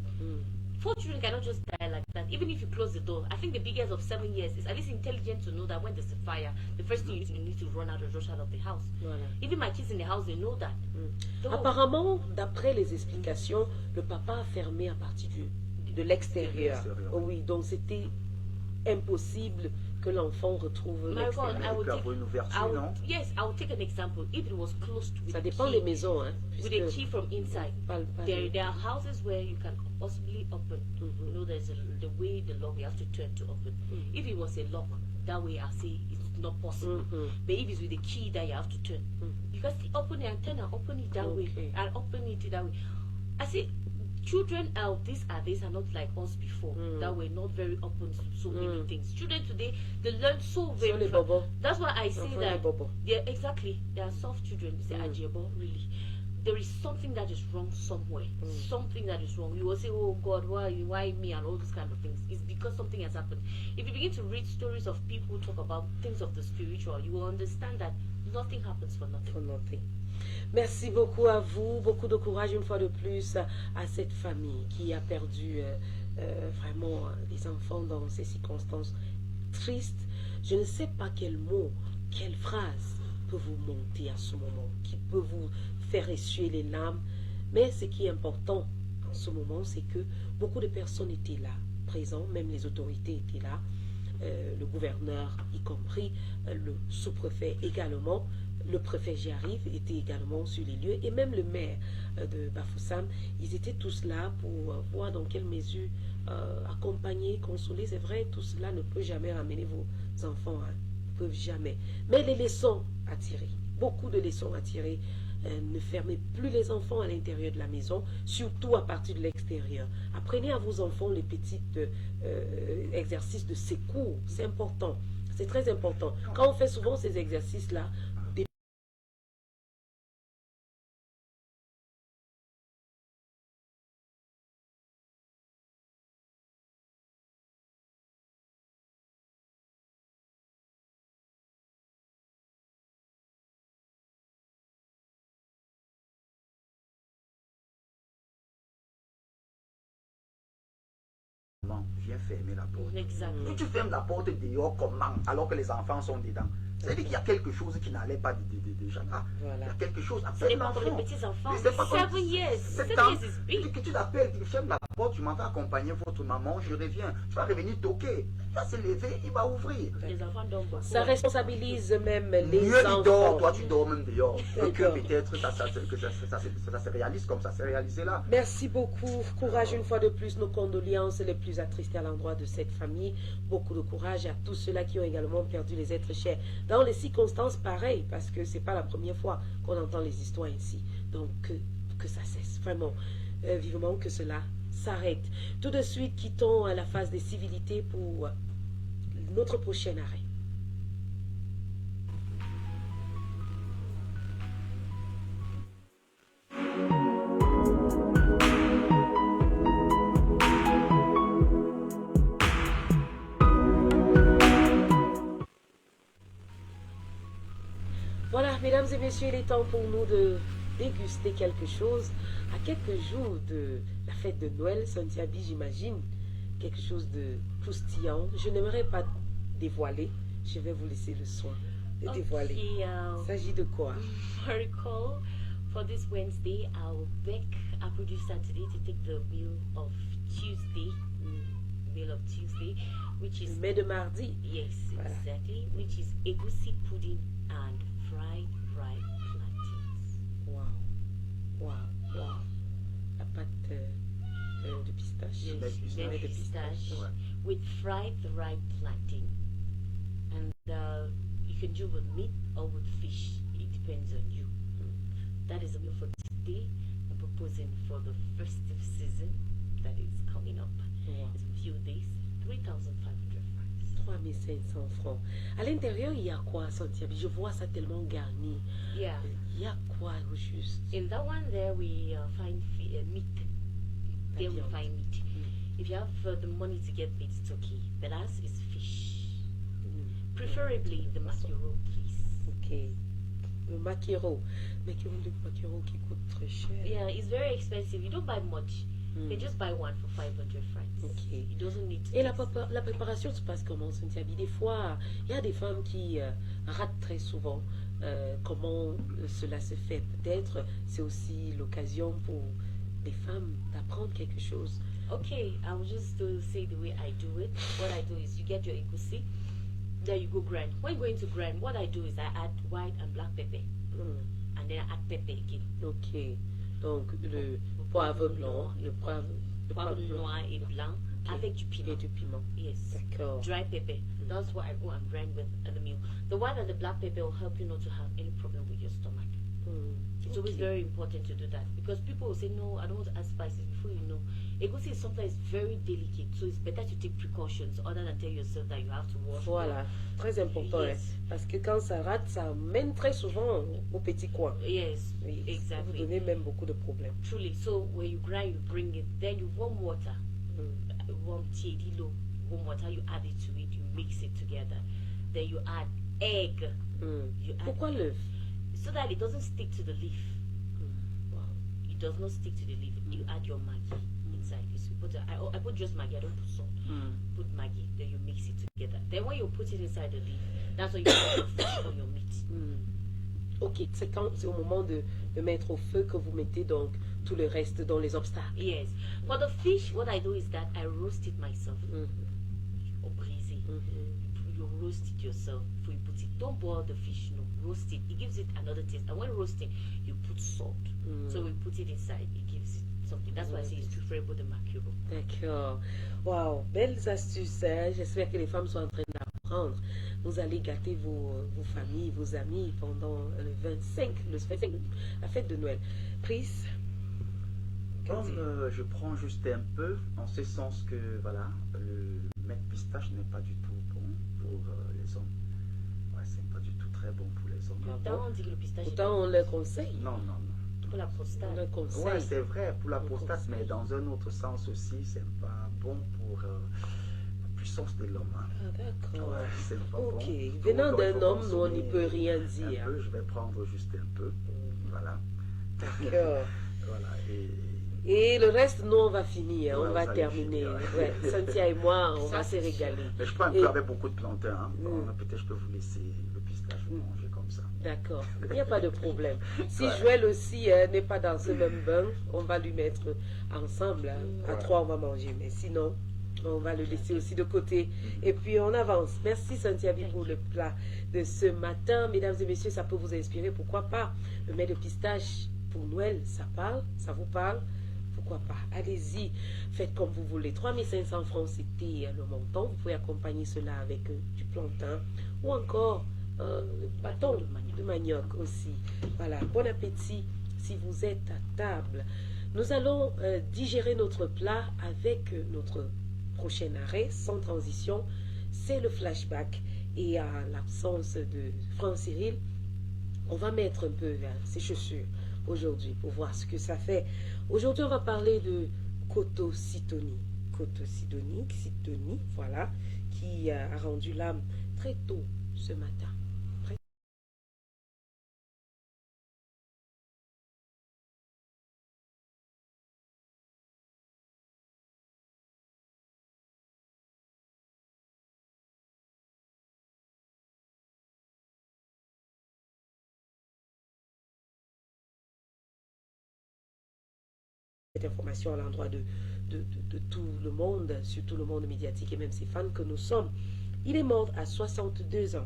4 children cannot just die like that. Even if you close the door, I think the biggest of 7 years is at least intelligent to know that when there's a fire, the first thing you need to run out and rush out of the house. Voilà. Even my kids in the house, they know that. So, Apparemment, d'après les explications, le papa a fermé à partir de l'extérieur. Oh oui, donc c'était impossible que l'enfant retrouve my God, l'extérieur. I would peut take, avoir une ouverture, I would, non? yes, I would take an example. If it was closed with Ça a dépend key, des maisons, hein, with a puisque key from inside. pas There are houses where you can possibly open. You know, there's the way the lock you have to turn to open. If it was a lock, that way I say it's not possible. But if it's with a key that you have to turn, you can still open it and turn and open it that way and open it that way. I say, children this are not like us before that were not very open to so many things. Children today, they learn so very les bobos. That's why I say Enfants that les bobos. exactly, they are soft children. They say ajiebo, really. There is something that is wrong somewhere. Something that is wrong. You will say, oh God, why me, and all those kind of things. It's because something has happened. If you begin to read stories of people who talk about things of the spiritual, you will understand that nothing happens for nothing. For nothing. Merci beaucoup à vous, beaucoup de courage une fois de plus à cette famille qui a perdu vraiment des enfants dans ces circonstances tristes. Je ne sais pas quel mot, quelle phrase peut vous monter à ce moment, qui peut vous faire essuyer les larmes, mais ce qui est important en ce moment, c'est que beaucoup de personnes étaient là, présents, même les autorités étaient là, le gouverneur y compris, le sous-préfet également, le préfet j'y arrive était également sur les lieux et même le maire de Bafoussam, ils étaient tous là pour voir dans quelle mesure accompagner, consoler. C'est vrai, tout cela ne peut jamais ramener vos enfants, hein, ne peuvent jamais. Mais les leçons à tirer, beaucoup de leçons à tirer. Ne fermez plus les enfants à l'intérieur de la maison, surtout à partir de l'extérieur. Apprenez à vos enfants les petits exercices de secours, c'est important, c'est très important. Quand on fait souvent ces exercices-là, viens fermer la porte. Exactly. Si tu fermes la porte dehors, comment? Alors que les enfants sont dedans. C'est-à-dire qu'il y a quelque chose qui n'allait pas déjà là. Voilà. Il y a quelque chose. Ce n'est pas pour les petits enfants. C'est pas 7 years. 7 years is big. Que tu l'appelles, tu fermes la porte, tu m'en vas accompagner votre maman, je reviens. Tu vas revenir toquer. Il va se lever, il va ouvrir. Les enfants dorment beaucoup. ça responsabilise même les Mieux enfants. il dort, toi tu dors même dehors. Et que D'accord. peut-être ça se réalise comme ça s'est réalisé là. Merci beaucoup. Courage une fois de plus. Nos condoléances les plus attristées à l'endroit de cette famille. Beaucoup de courage à tous ceux-là qui ont également perdu les êtres chers. Dans les circonstances pareilles, parce que c'est pas la première fois qu'on entend les histoires ici. Donc que ça cesse. Vraiment, vivement que cela s'arrête. Tout de suite, quittons la phase des civilités pour notre prochain arrêt. Voilà, mesdames et messieurs, il est temps pour nous de déguster quelque chose. À quelques jours de la fête de Noël, Santiabi, j'imagine, quelque chose de croustillant. Je n'aimerais pas dévoiler. Je vais vous laisser le soin de dévoiler. Il s'agit de quoi? Miracle. For this Wednesday, I'll beg our producer today to take the meal of Tuesday. Meal of Tuesday, which is Mais de mardi. yes, Voilà. exactly, which is egusi pudding and fried plantains. Wow, wow, wow. La pâte de pistache. Yes, Lait lait de pistache Ouais. with fried plantain, and you can do with meat or with fish. It depends on you. That is a meal for today. I'm proposing for the festive season that is coming up. Wow. It's in a few days. 3,500 francs. 3500 francs. À l'intérieur, il y a quoi, Santiago? Je vois ça tellement garni. Yeah. Il y a quoi au juste? In that one there we find meat. There we viande. find meat. If you have the money to get meat, it's okay. But as is fish. Preferably the mackerel, please. Ok. Le maquereau. Mais qui ont le maquereau qui coûte très cher. Yeah, it's very expensive. You don't buy much. You can just buy one for 500 francs. Ok. It doesn't need to Et la, taste- la préparation se passe comment, Santiago? Des fois, il y a des femmes qui ratent très souvent. Comment cela se fait? Peut-être c'est aussi l'occasion pour des femmes d'apprendre quelque chose. Okay, I'll just say the way I do it. What I do is you get your egusi, then you go grind. When going to grind, what I do is I add white and black pepper, and then I add pepper again. Ok. Donc le poivre blanc, le poivre Poivre noir et blanc Ok. avec du et piment. du piment. Yes. D'accord. Dry pepper. That's what I go and grind with at the meal. The white and the black pepper will help you not to have any problem with your stomach. It's always Ok. very important to do that because people will say, no, I don't want to add spices before you know. Egusi is sometimes very delicate, so it's better to take precautions other than tell yourself that you have to wash. Voilà, très important. Yes. Parce que quand ça rate, ça mène très souvent au petit coin. Yes, Oui, ça vous exactly. donner même beaucoup de problèmes. Truly. So when you grind, you bring it, then you warm water, warm tea, low, warm water, you add it to it, you mix it together. Then you add egg. You add Pourquoi l'œuf? so that it doesn't stick to the leaf. Wow. It does not stick to the leaf. You add your Maggi inside. You put I put just Maggi. I don't put salt. Put Maggi. Then you mix it together. Then when you put it inside the leaf, that's when you put your fish or your meat. Ok, c'est au moment de mettre au feu que vous mettez donc tout le reste dans les obstacles. Yes. For the fish, what I do is that I roast it myself. Or braisé. You roast it yourself before you put it. Don't boil the fish. No, roast it. It gives it another taste. And when roasting, you put salt. So we put it inside. It gives it something. That's why I say it's preferable the mackerel. D'accord. Wow, belles astuces. Hein? J'espère que les femmes sont en train d'apprendre. Vous allez gâter vos familles, vos amis pendant le 25, la fête de Noël. Pris. Comme je prends juste un peu, en ce sens que voilà, le mec pistache n'est pas du tout bon pour les hommes. Ouais, c'est pas du tout très bon pour les hommes. Pourtant, on dit que le pistache est Pourtant, on le conseille. Non, non, non. pour la prostate. On le conseille. Ouais, c'est vrai pour la On prostate, conseille. mais dans un autre sens aussi, c'est pas bon pour la puissance de l'homme. Hein. Ah, d'accord. Ouais, c'est pas Ok. bon. Venant Donc, il d'un faut homme, nous, on n'y consommer peut rien un dire. peu, je vais prendre juste un peu. Voilà. D'accord. Voilà. Et le reste, nous, on va finir, Ouais, on vous va allez terminer. finir, Ouais. Cynthia et moi, on Ça, va se c'est sûr. régaler. Mais je prends un Et- peu avec beaucoup de plantain. Hein. Bon, peut-être je peux vous laisser le pistache, vous manger comme ça. D'accord, il n'y a pas de problème. Si Ouais. Joël aussi n'est pas dans ce même bain, on va lui mettre ensemble. Hein. À Ouais. 3, on va manger. Mais sinon, on va le laisser aussi de côté. Et puis, on avance. Merci, Santiago, pour le plat de ce matin. Mesdames et messieurs, ça peut vous inspirer. Pourquoi pas? Le mets de pistache pour Noël, ça parle? Ça vous parle? Pourquoi pas? Allez-y, faites comme vous voulez. 3500 francs, c'était le montant. Vous pouvez accompagner cela avec du plantain ou encore le bâton de manioc aussi. Voilà, bon appétit si vous êtes à table. Nous allons digérer notre plat avec notre prochain arrêt, sans transition. C'est le flashback. Et à l'absence de Franck Cyril, on va mettre un peu ses chaussures aujourd'hui pour voir ce que ça fait. Aujourd'hui, on va parler de Coto-Sidonie. Coto-Sidonie, voilà, qui a rendu l'âme très tôt ce matin. cette information à l'endroit de tout le monde, surtout le monde médiatique et même ses fans que nous sommes. Il est mort à 62 ans.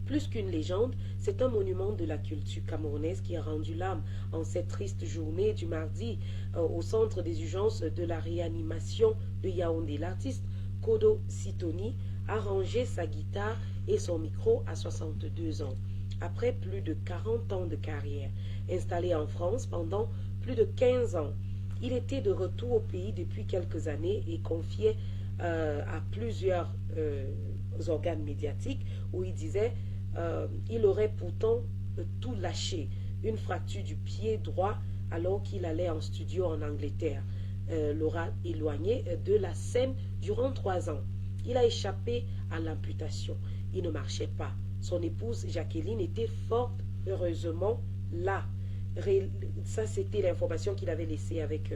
Plus qu'une légende, c'est un monument de la culture camerounaise qui a rendu l'âme en cette triste journée du mardi au centre des urgences de la réanimation de Yaoundé. L'artiste Kodo Sitoni a rangé sa guitare et son micro à 62 ans. Après plus de 40 ans de carrière, installé en France pendant plus de 15 ans, il était de retour au pays depuis quelques années et confiait à plusieurs organes médiatiques où il disait il aurait pourtant tout lâché, une fracture du pied droit alors qu'il allait en studio en Angleterre. L'aura éloigné de la scène durant 3 ans. Il a échappé à l'amputation. Il ne marchait pas. Son épouse Jacqueline était fort heureusement là. Ça, c'était l'information qu'il avait laissée avec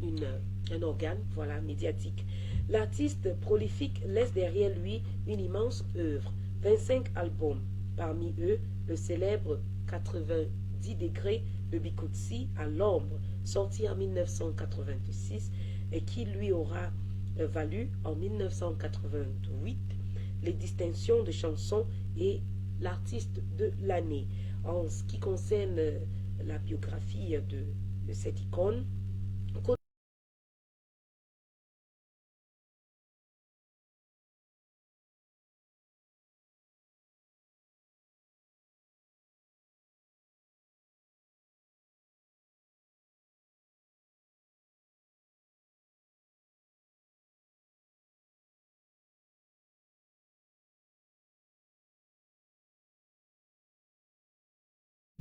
un organe médiatique. L'artiste prolifique laisse derrière lui une immense œuvre, 25 albums, parmi eux le célèbre 90 degrés de Bikutsi à l'ombre, sorti en 1986 et qui lui aura valu en 1988 les distinctions de chansons et l'artiste de l'année. En ce qui concerne la biographie de cette icône,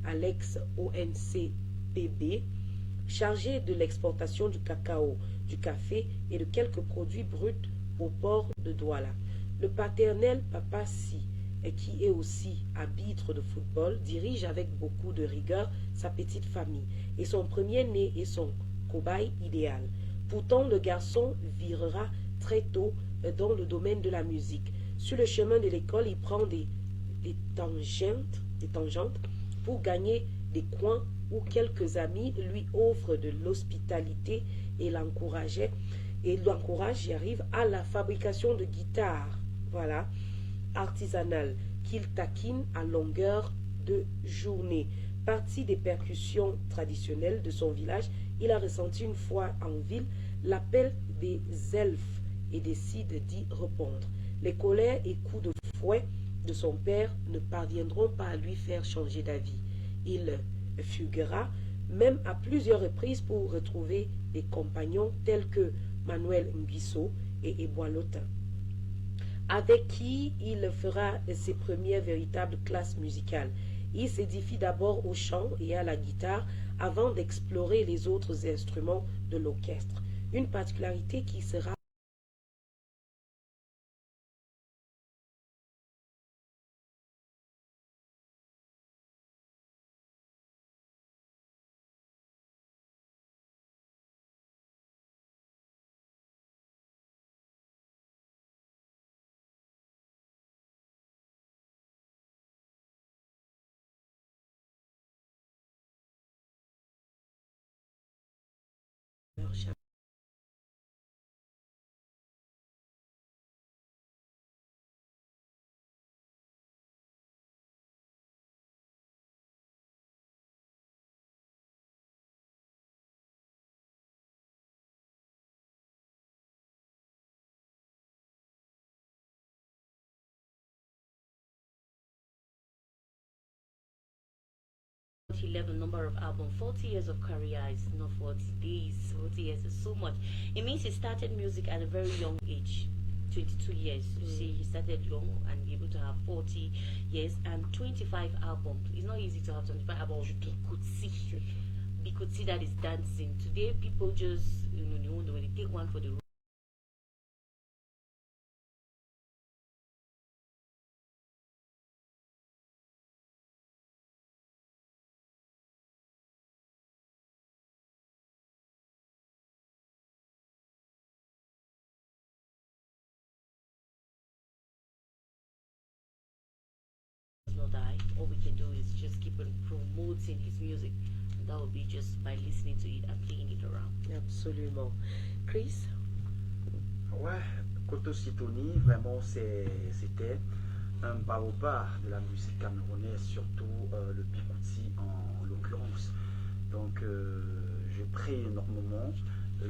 Alex ONCPB, chargé de l'exportation du cacao, du café et de quelques produits bruts au port de Douala. Le paternel Papa Si, qui est aussi arbitre de football, dirige avec beaucoup de rigueur sa petite famille et son premier-né est son cobaye idéal. Pourtant, le garçon virera très tôt dans le domaine de la musique. Sur le chemin de l'école, il prend des tangentes pour gagner des coins où quelques amis lui offrent de l'hospitalité et l'encouragent, j'y arrive, à la fabrication de guitares, artisanales, qu'il taquine à longueur de journée. Parti des percussions traditionnelles de son village, il a ressenti une fois en ville l'appel des elfes et décide d'y répondre. Les colères et coups de fouet de son père ne parviendront pas à lui faire changer d'avis. Il fuguera même à plusieurs reprises pour retrouver des compagnons tels que Manuel Nguisso et Eboalotin, avec qui il fera ses premières véritables classes musicales. Il s'édifie d'abord au chant et à la guitare avant d'explorer les autres instruments de l'orchestre. Une particularité qui sera number of albums. 40 years of career is not 40 days. 40 years is so much. It means he started music at a very young age. 22 years. You see, he started young and be able to have 40 years and 25 albums. It's not easy to have 25 albums. We could see that is dancing. Today, people just, when they take one for the road. Not die. All we can do is just keep on promoting his music. that would be just by listening to it and playing it around. Absolument. Chris? Ouais, Koto-Sitoni, vraiment, c'était un baobab de la musique camerounaise, surtout le Bikouti en l'occurrence. Donc, je prie énormément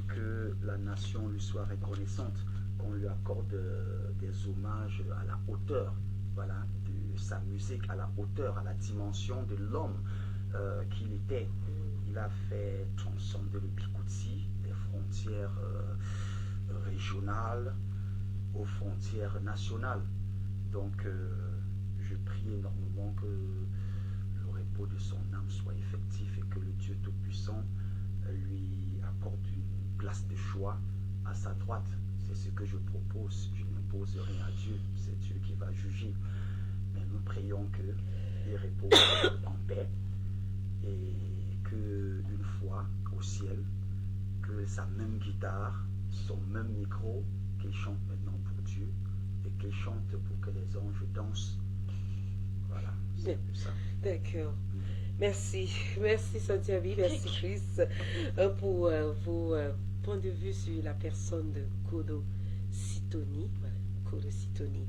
que la nation lui soit reconnaissante, qu'on lui accorde des hommages à la hauteur, voilà, de sa musique, à la hauteur, à la dimension de l'homme qu'il était. Il a fait transcender le Bikouti des frontières régionales aux frontières nationales. Donc, je prie énormément que le repos de son âme soit effectif et que le Dieu Tout-Puissant lui accorde une place de choix à sa droite. C'est ce que je propose. Je n'impose rien à Dieu. C'est Dieu qui va juger. Mais nous prions qu'il repose en paix et qu'une fois au ciel, que sa même guitare, son même micro, qu'il chante maintenant pour Dieu et qu'il chante pour que les anges dansent. Voilà, c'est un peu ça. D'accord. Merci. Merci Santiago, merci Chris pour vos points de vue sur la personne de Kodo-Sitoni. Voilà, Kodo-Sitoni.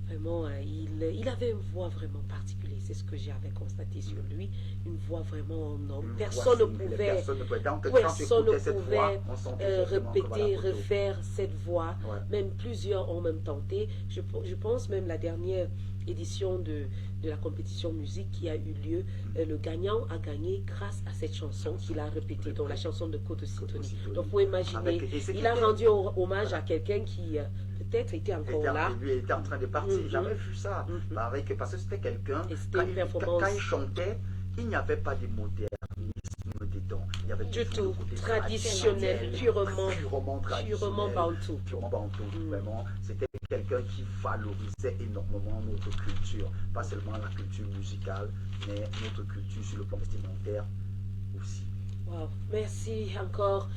Vraiment, il avait une voix vraiment particulière. C'est ce que j'avais constaté sur lui. Une voix vraiment en homme. Personne ne pouvait répéter, refaire cette voix. Ouais. Même plusieurs ont même tenté. Je pense même la dernière édition de la compétition musique qui a eu lieu, le gagnant a gagné grâce à cette chanson qu'il a répétée, donc la chanson de Koto-Sitoni. Donc vous imaginez, il a rendu hommage à quelqu'un qui peut-être était encore là. Lui était en train de partir. J'avais vu ça. Parce que c'était quelqu'un, quand il chantait, il n'y avait pas de modernisme dedans. Il y avait du tout, traditionnel, purement bantou. Purement bantou, vraiment. C'était quelqu'un qui valorisait énormément notre culture. Pas seulement la culture musicale, mais notre culture sur le plan vestimentaire aussi. Wow. Merci encore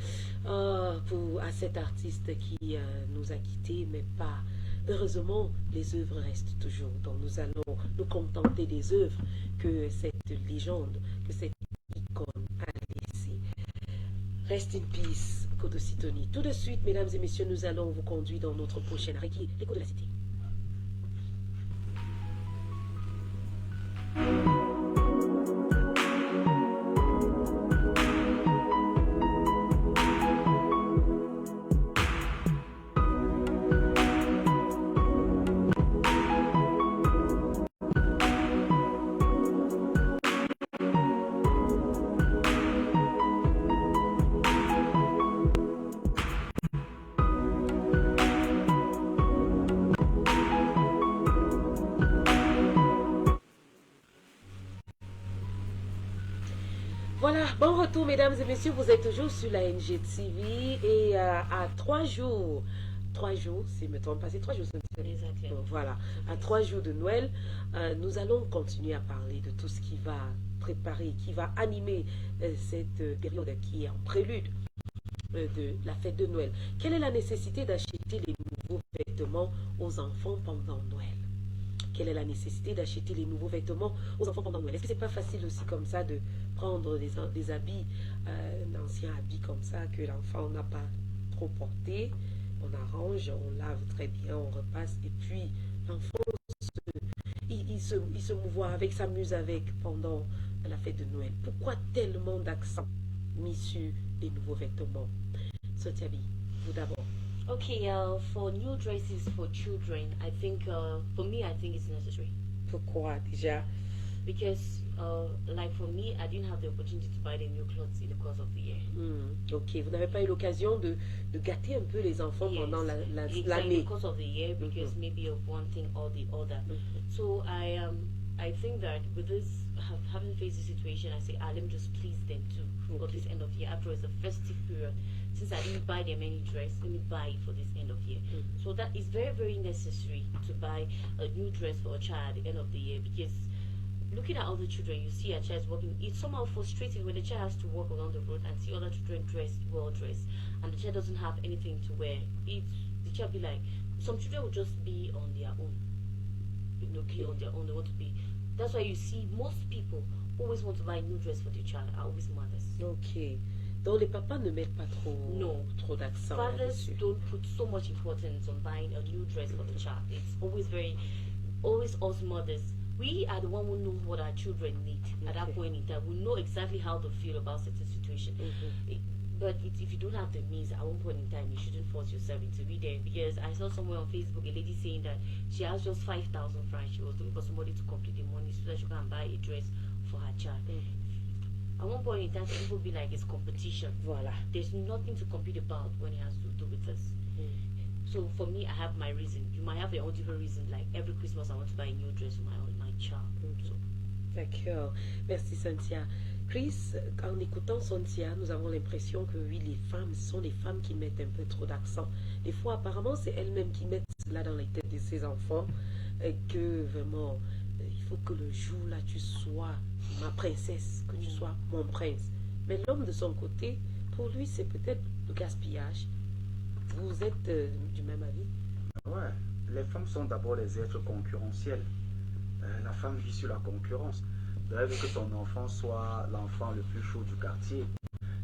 à cet artiste qui nous a quittés, mais pas. Heureusement, les œuvres restent toujours. Donc nous allons nous contenter des œuvres que cette légende, que cette icône a laissées. Rest in peace, Kodo-Sitoni. Tout de suite, mesdames et messieurs, nous allons vous conduire dans notre prochaine Reiki, l'écho de la cité. Voilà, bon retour mesdames et messieurs, vous êtes toujours sur la NGTV et à 3 jours, si je me trompe pas, c'est 3 jours. Exactement. Voilà, à 3 jours de Noël, nous allons continuer à parler de tout ce qui va préparer, qui va animer cette période qui est en prélude de la fête de Noël. Quelle est la nécessité d'acheter les nouveaux vêtements aux enfants pendant Noël? Quelle est la nécessité d'acheter les nouveaux vêtements aux enfants pendant Noël? Est-ce que c'est pas facile aussi comme ça de prendre des habits, un ancien habit comme ça que l'enfant n'a pas trop porté, on arrange, on lave très bien, on repasse et puis l'enfant il se mouvoie avec, s'amuse avec pendant la fête de Noël. Pourquoi tellement d'accent mis sur les nouveaux vêtements? Sotiabi, vous d'abord. Okay, for new dresses for children, I think, for me, I think it's necessary. Pourquoi déjà? Because, like for me, I didn't have the opportunity to buy the new clothes in the course of the year. Ok, vous n'avez pas eu l'occasion de gâter un peu les enfants pendant Exactly, l'année. in the course of the year, because maybe of one thing or the other. So I think that with this, having faced this situation, I say, let me just please them too for this end of year. After it's a festive period, since I didn't buy them any dress, let me buy it for this end of year. So that is very, very necessary to buy a new dress for a child at the end of the year, because looking at other children, you see a child walking, it's somehow frustrating when the child has to walk along the road and see other children dressed, well dressed, and the child doesn't have anything to wear. The child be like, some children will just be on their own, on their own, they want to be. That's why you see most people always want to buy a new dress for the child are always mothers. Ok. Donc les papas ne mettent pas trop d'accent Fathers là-dessus. don't put so much importance on buying a new dress for the child. It's always us mothers. We are the one who know what our children need at that point in time. We know exactly how to feel about certain situation. If you don't have the means at one point in time, you shouldn't force yourself into be there. Because I saw somewhere on Facebook a lady saying that she has just 5,000 francs. She was looking for somebody to complete the money so that she can buy a dress for her child. At one point in time, people be like, it's competition. Voilà. There's nothing to compete about when it has to do with us. So for me, I have my reason. You might have your own different reason. Like every Christmas, I want to buy a new dress for my child. So. D'accord. Merci Cynthia. Chris, en écoutant Cynthia, nous avons l'impression que oui, les femmes sont les femmes qui mettent un peu trop d'accent. Des fois, apparemment, c'est elles-mêmes qui mettent cela dans les têtes de ses enfants. Et que vraiment, il faut que le jour là, tu sois ma princesse, que tu sois mon prince. Mais l'homme de son côté, pour lui, c'est peut-être le gaspillage. Vous êtes du même avis? Ouais, les femmes sont d'abord des êtres concurrentiels. La femme vit sur la concurrence. Elle veut que son enfant soit l'enfant le plus chaud du quartier,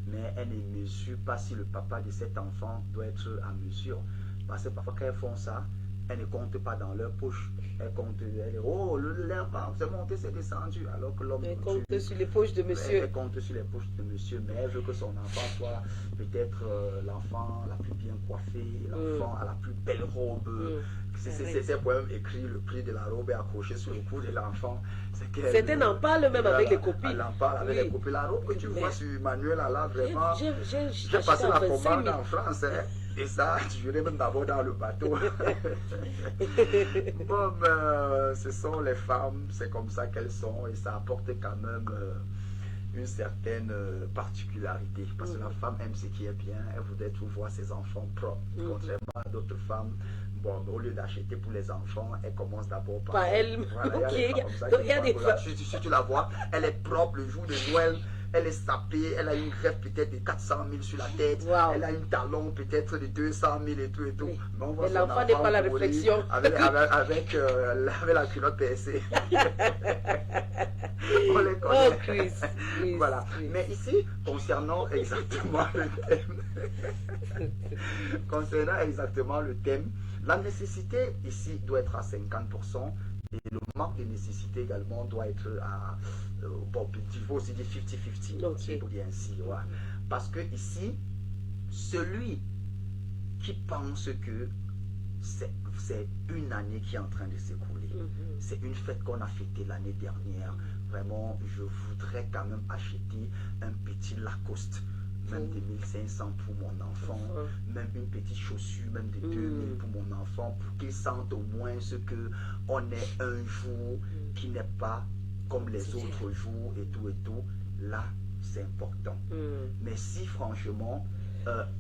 mais elle ne mesure pas si le papa de cet enfant doit être à mesure. Parce que parfois quand elles font ça, elles ne comptent pas dans leur poche. Elles comptent, oh, l'air c'est monté, c'est descendu. Alors que l'homme compte sur les poches de monsieur. Elle compte sur les poches de monsieur, mais elle veut que son enfant soit peut-être l'enfant la plus bien coiffée, l'enfant à la plus belle robe. C'est pour même écrit le prix de la robe est accroché sur le cou de l'enfant. Certains n'en parlent même avec les copines. Elle en parle avec les copines. La robe que tu vois sur Manuel, là, vraiment. J'ai passé la commande en France, hein. Et ça, tu verrais même d'abord dans le bateau. Bon, ce sont les femmes, c'est comme ça qu'elles sont et ça apporte quand même une certaine particularité. Parce que la femme aime ce qui est bien, elle voudrait tout voir ses enfants propres. Contrairement à d'autres femmes, bon, au lieu d'acheter pour les enfants, elle commence d'abord par elle. Voilà, ok, il y a des femmes. Si tu la vois, elle est propre le jour de Noël. Elle est sapée, elle a une greffe peut-être de 400 000 sur la tête, elle a une talon peut-être de 200 000 et tout et tout. Oui. Mais on voit et l'enfant n'est pas la réflexion. Avec la culotte percée. On les connaît. Oh, Chris. Voilà. Mais ici, concernant exactement le thème, la nécessité ici doit être à 50%. Et le manque de nécessité également doit être à, bon, il faut aussi dire 50-50, si pour dire ainsi. Ouais. Parce que ici, celui qui pense que c'est une année qui est en train de s'écouler, c'est une fête qu'on a fêtée l'année dernière, vraiment, je voudrais quand même acheter un petit Lacoste, même de 1500 pour mon enfant, même une petite chaussure, même de 2000 pour mon enfant, pour qu'il sente au moins ce que on est un jour qui n'est pas comme les autres jours et tout, là c'est important. Mais si franchement,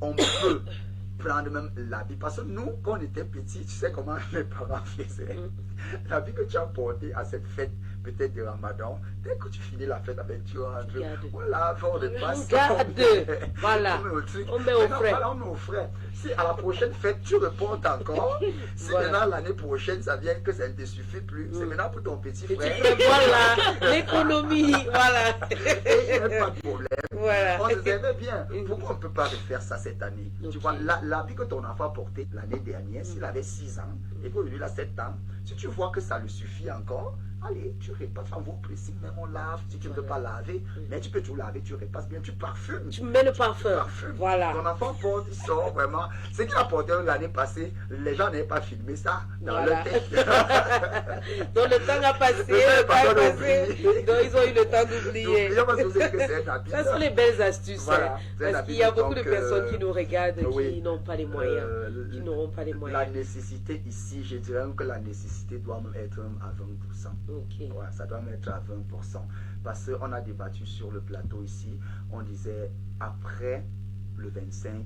on peut prendre même l'habit, parce que nous, quand on était petits, tu sais comment mes parents faisaient, l'habit que tu as porté à cette fête, peut-être de Ramadan, dès que tu finis la fête avec tu rentres, voilà, on repasse. Voilà, on met au frais. Voilà, on met au frais. Si à la prochaine fête, tu reportes encore, si maintenant l'année prochaine, ça vient que ça ne te suffit plus, c'est maintenant pour ton petit frère. Voilà, l'économie, voilà. Et il n'y a pas de problème. Voilà. On se savait bien. Pourquoi on ne peut pas refaire ça cette année? Tu vois, l'habit que ton enfant portait l'année dernière, s'il avait 6 ans, et qu'aujourd'hui il a 7 ans, si tu vois que ça lui suffit encore, allez, tu repasses en vos pressing, mais on lave. Si tu ne peux pas laver, mais tu peux tout laver, tu repasses bien, tu parfumes. Tu mets le parfum. Voilà. Ton enfant porte, il sort vraiment. Ce qu'il a porté l'année passée, les gens n'avaient pas filmé ça dans leur tête. Donc le temps a passé, donc ils ont eu le temps d'oublier. Ça sont les belles astuces. Voilà. Parce qu'il y a beaucoup de personnes qui nous regardent qui n'ont pas les moyens, qui n'auront pas les moyens. La nécessité ici, je dirais que la nécessité doit même être à 20%. Ouais, ça doit être à 20%. Parce qu'on a débattu sur le plateau ici, on disait après le 25,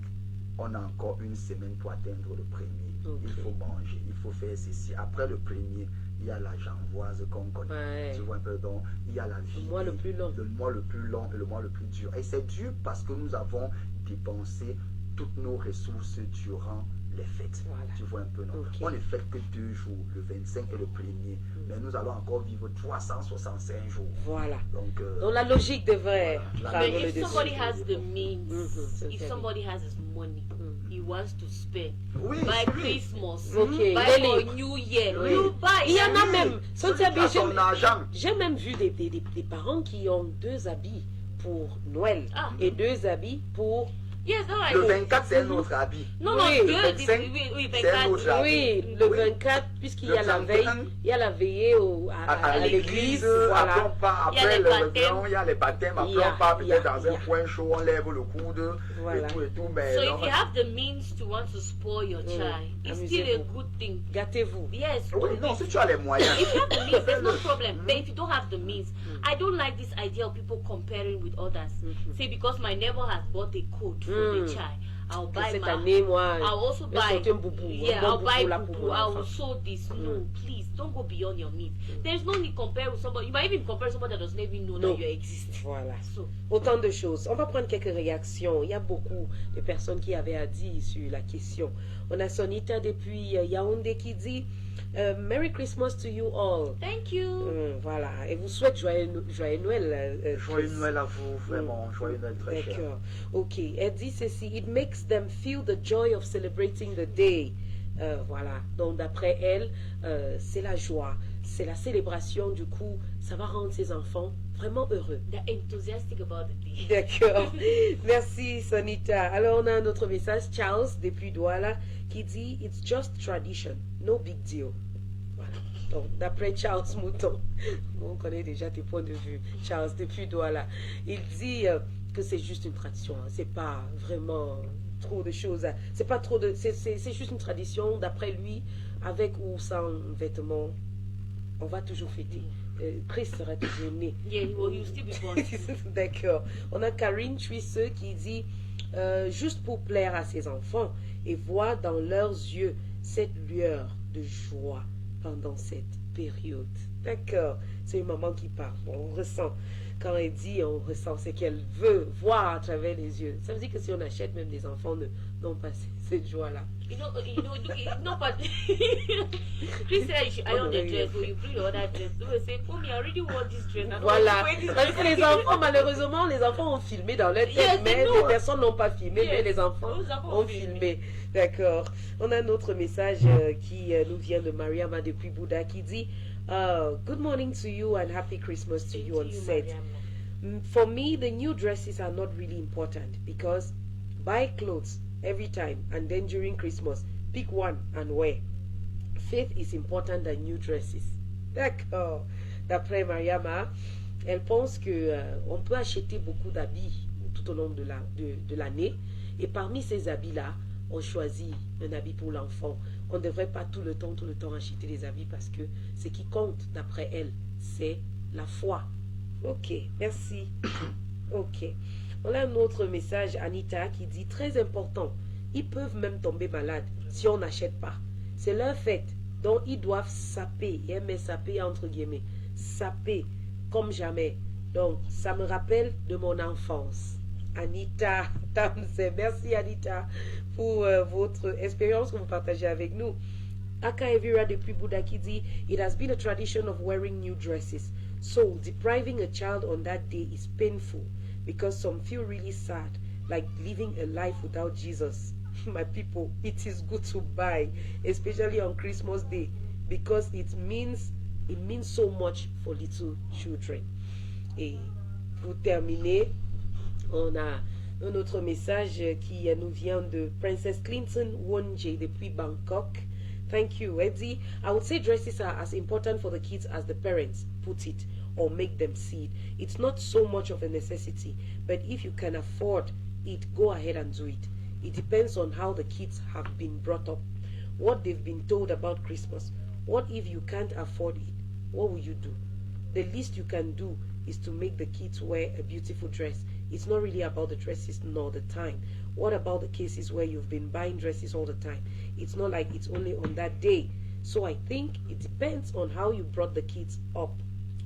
on a encore une semaine pour atteindre le premier. Il faut manger, il faut faire ceci. Après le premier, il y a la janvoise qu'on connaît. Tu vois un peu, donc il y a la vie. Le mois le plus long. Le mois le plus long et le mois le plus dur. Et c'est dur parce que nous avons dépensé toutes nos ressources durant les fêtes. Voilà. Tu vois un peu, non? Ok. On ne fête que 2 jours, le 25 et le 1er. Mais nous allons encore vivre 365 jours. Voilà. Donc, Donc la logique devrait Voilà. prendre But le if dessus. somebody has the means, Mhm. if somebody has his money, he wants to spend, oui, buy c'est lui. Christmas, Ok, buy il est for libre. New Year, Oui. you buy. Il y en a Oui, même. celui qui a son argent. J'ai même vu des parents qui ont 2 habits pour Noël Ah. et 2 habits pour... Yes, all right. Le 24, c'est un autre habit. Non, Oui. non, Le deux, 25, oui, c'est un autre habit. Oui, le Oui. 24, puisqu'il y Le a la 31, veille, il y a la veillée à l'église. Après, Voilà. on part, Il y a après les le baptêmes. réveillon, il y a les baptêmes. Il y Après, a- on part il y a- peut-être dans il y un a. point chaud, on lève le coude Voilà. et tout. Mais So non, if you have the means to want to spoil your child, it's still a Amusez-vous. good thing. Gâtez-vous. Yes. oui, non, si tu as les moyens. If you have the means, there's no problem. But if you don't have the means, I don't like this idea of people comparing with others. Say because my neighbor has bought a coat for the child, I'll buy Cette my. année, moi, I'll also j'ai buy. sorti un boubou. Yeah, un bon I'll buy boubou là pour bubu. mon I will enfant. sew this. No, please don't go beyond your means. There's no need to compare with somebody. You might even compare with somebody that doesn't even know No. that you exist. Voilà. So Autant de choses. On va prendre quelques réactions. Il y a beaucoup de personnes qui avaient à dire sur la question. On a Sonita depuis Yaoundé qui dit Merry Christmas to you all. thank you. Voilà. Et vous souhaite joyeux Noël. Joyeux Chris. Noël à vous, vraiment. Joyeux Noël très cher. D'accord. Ok. Elle dit ceci. It makes them feel the joy of celebrating the day. Voilà. Donc d'après elle, c'est la joie, c'est la célébration. Du coup, ça va rendre ses enfants vraiment heureux. They're enthusiastic about the day. D'accord. Merci Sonita. Alors on a un autre message, Charles depuis Douala, qui dit It's just tradition, no big deal. Voilà. Donc d'après Charles Mouton, on connaît déjà tes points de vue, Charles depuis Douala. Il dit que c'est juste une tradition, hein. C'est pas vraiment trop de choses. C'est pas trop de. C'est juste une tradition. D'après lui, avec ou sans vêtements, on va toujours fêter. Christ sera toujours né. Yeah, he'll still be born. D'accord. On a Karine Chuisseux qui dit juste pour plaire à ses enfants et voir dans leurs yeux cette lueur de joie pendant cette période. D'accord. C'est une maman qui parle. On ressent. Quand elle dit, on ressent ce qu'elle veut voir à travers les yeux. Ça veut dire que si on achète, même des enfants n'ont pas cette joie-là. You know, no, but Chris said you should iron the dress, so you bring the other dress. So we say, Mommy, I already want this dress. I don't Voilà. want to wear this Parce que dress. les enfants, malheureusement, les enfants ont filmé dans leur tête, Yes, mais they know. les personnes n'ont pas filmé, Yes. mais les enfants Les enfants ont filmé. D'accord. On a un autre message qui nous vient de Mariama depuis Bouddha qui dit Good morning to you and happy Christmas to you on set. For me, the new dresses are not really important because buy clothes every time and then during Christmas, pick one and wear. Faith is important than new dresses. D'accord. D'après Mariama, elle pense que on peut acheter beaucoup d'habits tout au long de l'année et parmi ces habits-là, on choisit un habit pour l'enfant. On ne devrait pas tout le temps acheter des habits parce que ce qui compte d'après elle, c'est la foi. Ok, merci. Ok. On a un autre message, Anita, qui dit très important. Ils peuvent même tomber malades si on n'achète pas. C'est leur fête. Donc ils doivent saper. Et elle met saper entre guillemets. Saper comme jamais. Donc ça me rappelle de mon enfance. Anita Tamse. Merci Anita pour votre expérience que vous partagez avec nous. Aka Evira depuis Bouddha qui dit It has been a tradition of wearing new dresses. So depriving a child on that day is painful because some feel really sad, like living a life without Jesus. My people, it is good to buy, especially on Christmas Day, because it means so much for little children. Et pour terminer, on a un autre message qui nous vient de Princess Clinton Wonje depuis Bangkok. Thank you, Eddie. I would say dresses are as important for the kids as the parents put it or make them see it. It's not so much of a necessity, but if you can afford it, go ahead and do it. It depends on how the kids have been brought up, what they've been told about Christmas. What if you can't afford it? What will you do? The least you can do is to make the kids wear a beautiful dress. It's not really about the dresses nor the time. What about the cases where you've been buying dresses all the time? It's not like it's only on that day. So I think it depends on how you brought the kids up,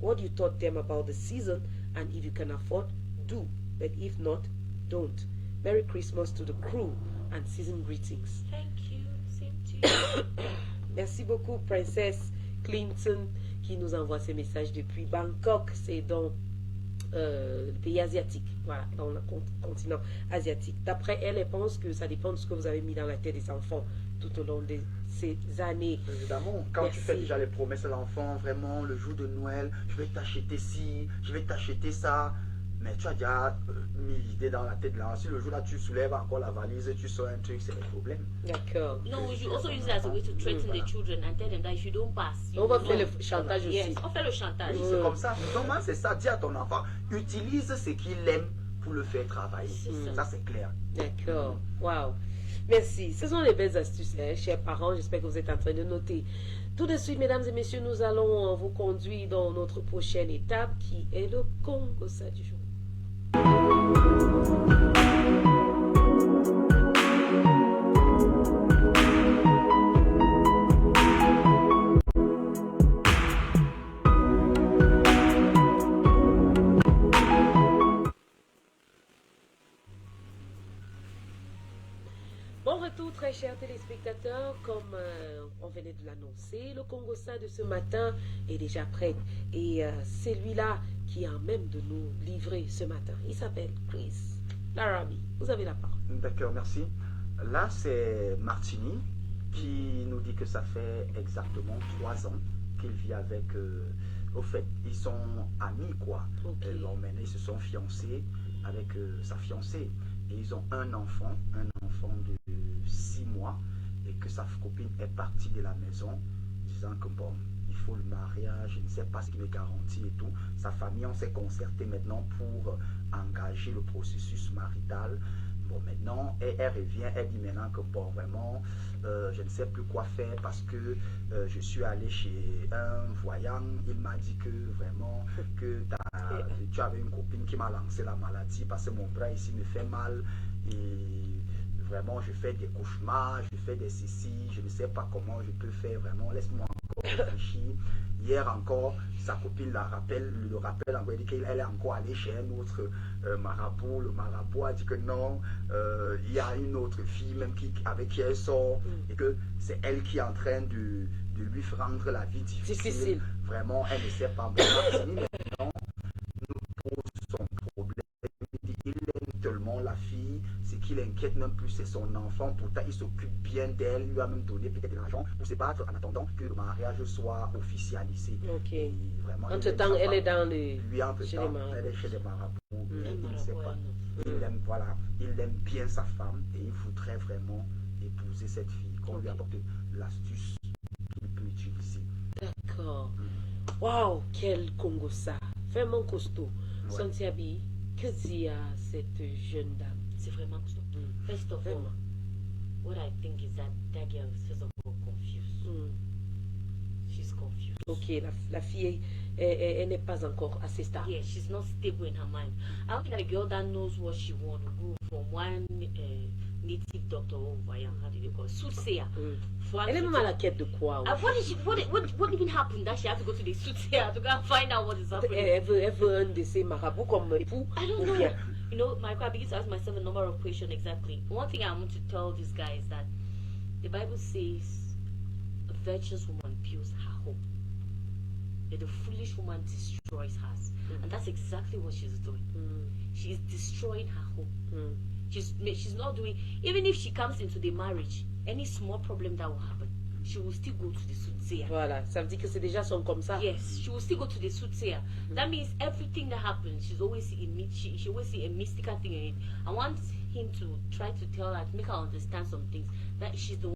what you taught them about the season, and if you can afford, do. But if not, don't. Merry Christmas to the crew and season greetings. Thank you. Same to you. Merci beaucoup, Princess Clinton, qui nous envoie ces messages depuis Bangkok. C'est dans le pays asiatique, voilà, dans le continent asiatique. D'après elle, elle pense que ça dépend de ce que vous avez mis dans la tête des enfants tout au long de ces années. Évidemment, quand tu fais déjà les promesses à l'enfant, vraiment, le jour de Noël, je vais t'acheter ci, je vais t'acheter ça. Mais tu as déjà mis l'idée dans la tête là. Si le jour là tu soulèves encore la valise, tu sors un truc, c'est le problème. D'accord. No, we should also use it as a way to threaten the children and tell them that if you don't pass, On va faire le chantage aussi. Yes, on fait le chantage. Oui, c'est comme ça. Normalement, c'est ça. Dis à ton enfant, utilise ce qu'il aime pour le faire travailler. Ça, c'est clair. D'accord. Waouh. Merci. Ce sont les belles astuces, hein, chers parents. J'espère que vous êtes en train de noter. Tout de suite, mesdames et messieurs, nous allons vous conduire dans notre prochaine étape qui est le Congossa du jour. Bon retour, très chers téléspectateurs. Comme on venait de l'annoncer, le Congossa de ce matin est déjà prêt. Et c'est lui-là qui a même de nous livrer ce matin. Il s'appelle Chris Larami. Vous avez la parole. D'accord, merci. Là, c'est Martini qui nous dit que ça fait exactement 3 ans qu'il vit avec... au fait, ils sont amis, quoi. Ok. Ils se sont fiancés avec sa fiancée. Et ils ont un enfant de 6 mois. Et que sa copine est partie de la maison, disant que bon, il faut le mariage, je ne sais pas ce qui me garantit et tout. Sa famille, on s'est concerté maintenant pour engager le processus marital. Bon, maintenant, elle revient, elle dit maintenant que bon, vraiment, je ne sais plus quoi faire parce que je suis allé chez un voyant. Il m'a dit que vraiment, que tu avais une copine qui m'a lancé la maladie parce que mon bras ici me fait mal. Et vraiment, je fais des cauchemars, je fais des ceci, je ne sais pas comment je peux faire vraiment. Laisse-moi encore réfléchir. Hier encore, sa copine le rappelle encore, elle dit qu'elle est encore allée chez un autre marabout. Le marabout a dit que non, il y a une autre fille même avec qui elle sort et que c'est elle qui est en train de lui rendre la vie difficile. Vraiment, elle ne sait pas. Maintenant, nous pose son problème. Il aime tellement la fille, ce qui l'inquiète même plus, c'est son enfant. Pourtant, il s'occupe bien d'elle, lui a même donné peut-être de l'argent pour se battre en attendant que le mariage soit officialisé. Ok. Entre-temps, elle est dans les... Lui, entre-temps, elle est chez les marabouts. Il ne sait pas. Il aime bien sa femme et il voudrait vraiment épouser cette fille. Qu'on lui apporte l'astuce qu'il peut utiliser. D'accord. Waouh, quel Congossa. Vraiment costaud. Ouais. Santiabi, que dit à cette jeune dame? C'est vraiment cool. First of all, what I think is that girl is first of all confused. She's confused. Ok, la fille, elle n'est pas encore assez stable. Yeah, she's not stable in her mind. I don't think that a girl that knows what she wants will go from one native doctor over, how do you call it, soothsayer. Elle est même à la quête de quoi? What even happened that she had to go to the soothsayer to go and find out what is happening? Elle veut un de ces marabouts comme époux? I don't ou know. bien? You know, Michael, I begin to ask myself a number of questions exactly. One thing I want to tell this guy is that the Bible says a virtuous woman builds her home. That the foolish woman destroys hers. And that's exactly what she's doing. She's destroying her home. She's not doing, even if she comes into the marriage, any small problem that will happen, she will still go to the soothsayer. Voilà, ça veut dire que c'est déjà son comme ça. Yes, she will still go to the soothsayer. That means everything that happens, she always see a mystical thing in it. I want him to try to tell her, to make her understand some things, that she's the